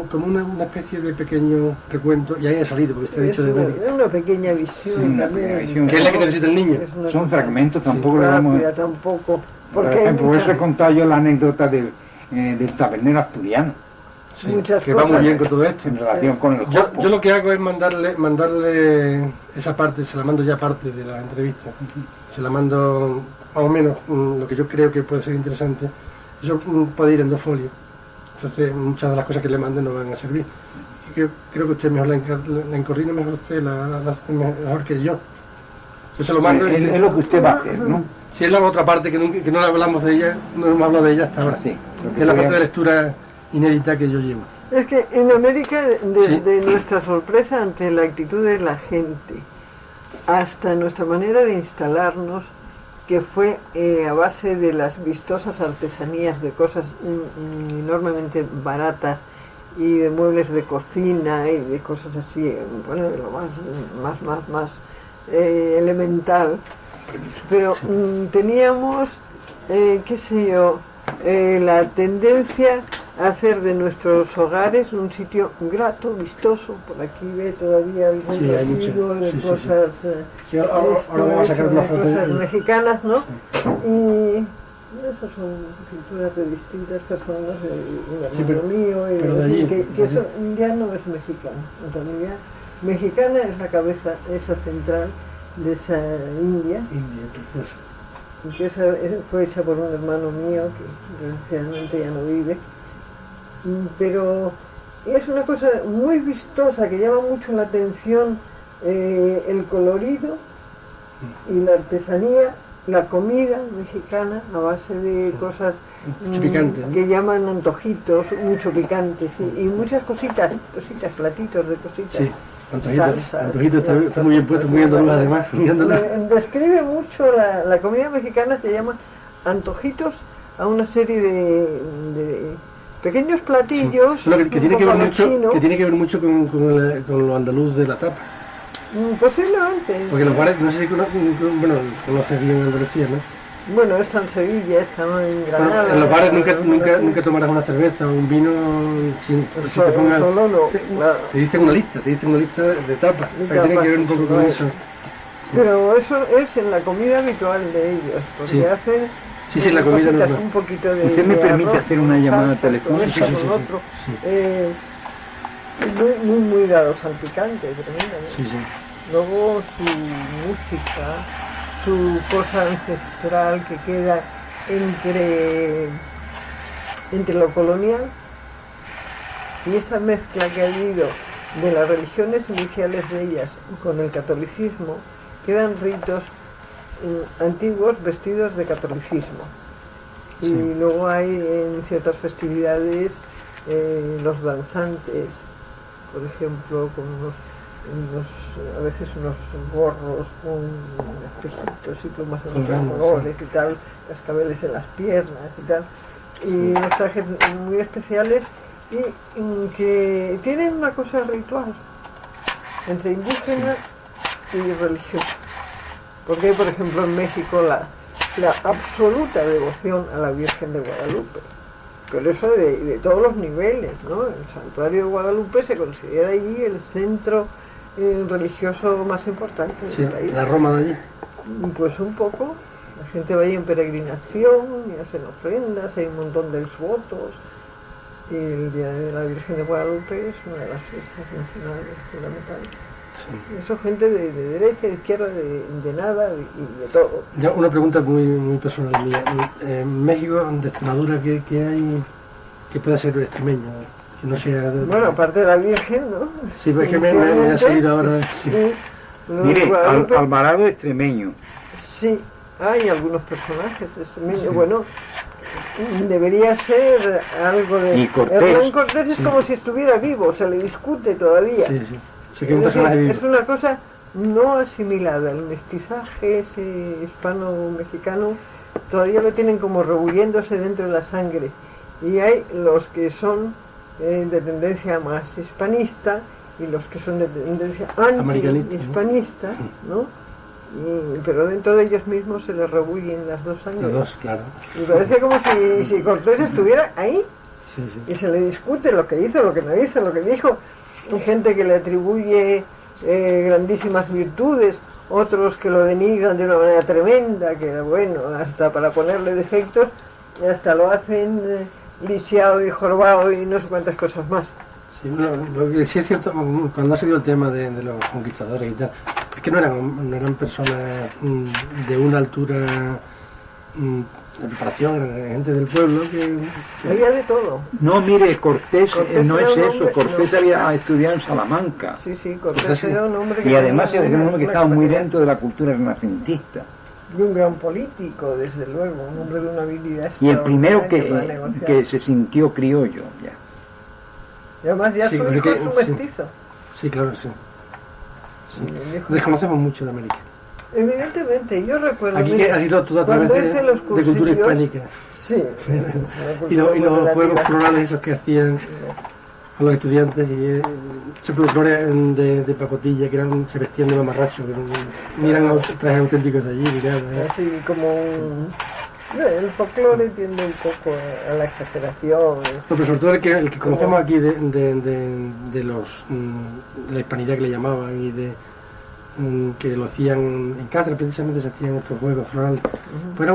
como una especie de pequeño recuento, y ahí ha salido, porque usted ha dicho de América. Es una pequeña visión, sí, una pequeña visión. ¿Qué es la que necesita el niño? Son fragmentos, tampoco le damos... Tampoco. Por ejemplo, eso he contado yo la anécdota del tabernero asturiano. Sí, que va muy bien con todo esto. En relación con el yo lo que hago es mandarle esa parte, se la mando ya parte de la entrevista, se la mando más o menos lo que yo creo que puede ser interesante. Eso puede ir en 2 folios, entonces muchas de las cosas que le manden no van a servir. Yo creo que usted mejor la encorrina, mejor usted la hace mejor que yo. Yo se lo mando. Es lo que usted va a hacer, ¿no? Sí, es la otra parte que no hablamos de ella, no hemos hablado de ella hasta ahora. Sí, que es la parte de lectura inédita que yo llevo. Es que en América, desde nuestra sorpresa ante la actitud de la gente, hasta nuestra manera de instalarnos, que fue a base de las vistosas artesanías de cosas enormemente baratas y de muebles de cocina y de cosas así, bueno, de lo más elemental, pero teníamos, qué sé yo, la tendencia a hacer de nuestros hogares un sitio grato, vistoso. Por aquí ve todavía algún residuo de cosas, ahora vamos a sacar una foto cosas mexicanas, ¿no? Sí. Y esas son pinturas de distintas personas, un hermano mío, y que eso ya no es mexicano. En realidad, mexicana es la cabeza, esa central de esa India. Precioso. Que esa fue hecha por un hermano mío que desgraciadamente ya no vive, pero es una cosa muy vistosa que llama mucho la atención, el colorido y la artesanía la comida mexicana a base de cosas picante, ¿no? que llaman antojitos, mucho picantes, y muchas cositas, platitos de cositas. Sí, antojito está muy bien puesto, muy andaluz además. Describe mucho la comida mexicana, se llama antojitos a una serie de pequeños platillos. Sí. Bueno, que tiene que ver mucho con lo andaluz de la tapa. Posiblemente. Porque los bares, no sé si conoces bien Andalucía, ¿no? Bueno, está en Sevilla, está en Granada. Bueno, en los bares nunca tomarás una cerveza o un vino sin que te pongan. Te dicen una lista de tapas. Tiene que ver un poco con eso. Pero eso es en la comida habitual de ellos, porque hacen la comida normal. Un poquito de. ¿Usted me permite hacer una llamada telefónica? Sí. Muy dados al picante, tremendamente. Sí. Luego su música, su cosa ancestral que queda entre lo colonial y esa mezcla que ha habido de las religiones iniciales de ellas con el catolicismo, quedan ritos antiguos vestidos de catolicismo. Y luego hay en ciertas festividades los danzantes, por ejemplo, con a veces unos gorros con espejitos y plumas en los colores y tal, cascabeles en las piernas y tal, y unos trajes muy especiales y que tienen una cosa ritual entre indígena y religiosa, porque hay, por ejemplo, en México la absoluta devoción a la Virgen de Guadalupe, pero eso de todos los niveles, ¿no? El santuario de Guadalupe se considera allí el centro religioso más importante del país. La Roma de allí. Pues un poco, la gente va ahí en peregrinación y hacen ofrendas, hay un montón de votos, y el Día de la Virgen de Guadalupe es una de las fiestas nacionales fundamentales. Eso gente de derecha, de izquierda, de nada y de todo. Ya una pregunta muy personal mía. En México, de Extremadura, ¿qué hay que pueda ser extremeño? Que no sea bueno, aparte de la Virgen, ¿no? Sí, pues que me ha seguido ahora. Sí. Mire, Alvarado extremeño. Sí, hay algunos personajes extremeños. Sí. Bueno, debería ser algo de... Y Cortés. Hernán Cortés es como si estuviera vivo, se le discute todavía. Sí. Es una cosa no asimilada. El mestizaje ese hispano-mexicano todavía lo tienen como rebulliéndose dentro de la sangre. Y hay los que son de tendencia más hispanista y los que son de tendencia anti-hispanista, ¿no? Pero dentro de ellos mismos se les rebullen las dos sangres. Los dos, claro. Y parece como si Cortés estuviera ahí y se le discute lo que hizo, lo que no hizo, lo que dijo. Hay gente que le atribuye grandísimas virtudes, otros que lo denigran de una manera tremenda, que bueno, hasta para ponerle defectos, hasta lo hacen lisiado y jorobado y no sé cuántas cosas más. Sí, lo que sí es cierto, cuando ha salido el tema de los conquistadores y tal, es que no eran personas de una altura de preparación, eran gente del pueblo que... Había de todo. No, mire, Cortés no es eso, Cortés había estudiado en Salamanca. Sí, Cortés era un hombre que... Y además era un hombre que estaba muy dentro de la cultura renacentista. Y un gran político, desde luego, un hombre de una habilidad. Y el primero que se sintió criollo, ya. Y además ya su hijo es un mestizo. Sí, claro, sí. Desconocemos mucho de América. Evidentemente, yo recuerdo... Aquí ha sido todo a través de cultura hispánica. Sí. Y los juegos florales esos que hacían a los estudiantes y ese folclore de pacotilla que se vestían de mamarrachos, que eran trajes auténticos de allí, mirad. Así como el folclore tiende un poco a la exageración. No, pero sobre todo el que conocemos aquí de la hispanidad que le llamaban y que lo hacían en Cáceres, precisamente se hacían estos juegos florales. Pues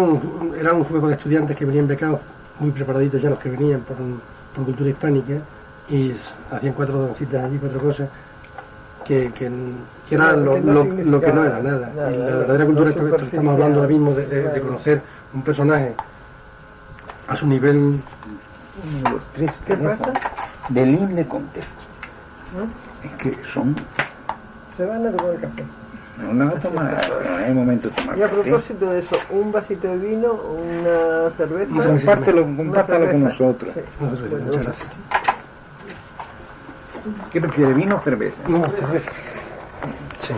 era un juego de estudiantes que venían becados, muy preparaditos ya los que venían por cultura hispánica, y hacían 4 dancitas allí, 4 cosas que era lo que no era nada. Y la verdadera cultura, estamos hablando ahora mismo de conocer un personaje a su nivel. Los 3 ¿Qué pasa? Del himne contexto. Es que son... Se van a tomar el café. No es el momento de tomar. Y a propósito de eso, un vasito de vino, una cerveza. Compártelo con nosotros. Sí. Muchas gracias. ¿Qué prefiere, vino o cerveza? No, cerveza. Sí.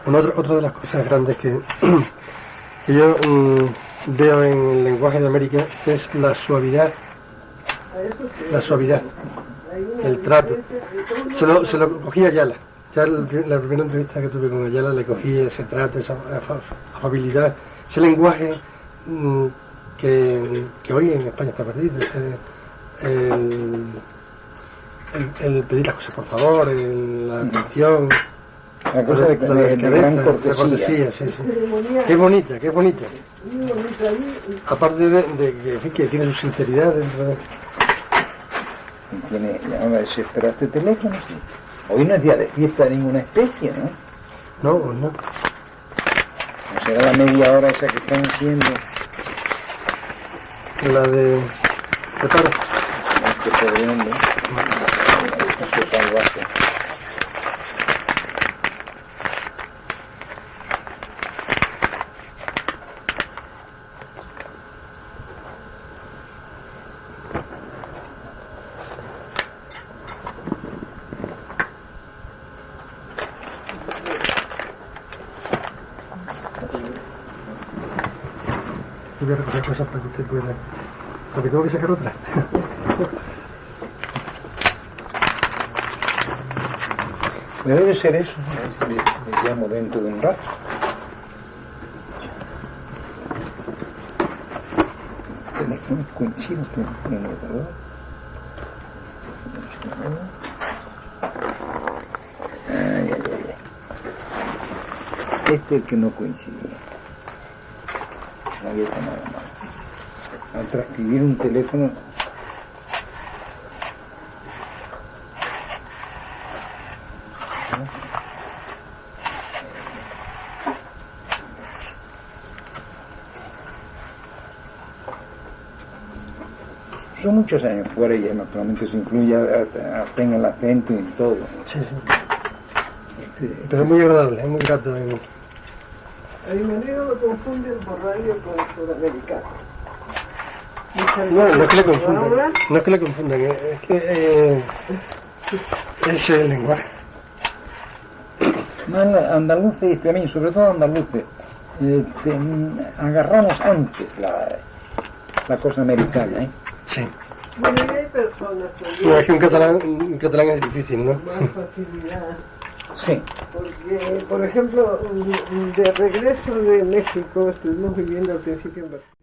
Bueno, otra de las cosas grandes que yo veo en el lenguaje de América es la suavidad. La suavidad. El trato. Se lo cogí a Ayala. Ya la primera entrevista que tuve con Ayala le cogí ese trato, esa afabilidad, ese lenguaje que hoy en España está perdido. El pedir las cosas por favor, la atención, la cosa de gran cortesía. Sí. Qué bonita. Aparte de que tiene su sinceridad dentro de... Ahora desesperado este teléfono, sí. Hoy no es día de fiesta de ninguna especie, ¿no? No. No será la media hora esa que están haciendo. La de paro. Que podrían, ¿no? Eso salvaje. Voy a recoger cosas para que usted pueda... Porque tengo que sacar otra. Debe ser eso. A ver si le llamo dentro de un rato. Teléfonos coinciden con el ordenador. Ay. Este es el que no coincide. No había nada más. Al transcribir un teléfono. Son muchos años fuera y ya naturalmente se influye hasta en el acento y en todo. Sí. Pero es muy agradable, es muy grato. A mi marido lo confunden por radio con sudamericano. No es que le confundan. No es que le confundan, es que es el lenguaje. Andaluces y extremeños, sobre todo andaluces, agarramos antes la cosa americana, ¿eh? Sí. Bueno, y hay personas también. No, es que un catalán es difícil, ¿no? Más facilidad. Sí. Porque, por ejemplo, de regreso de México estuvimos viviendo al principio en Barcelona.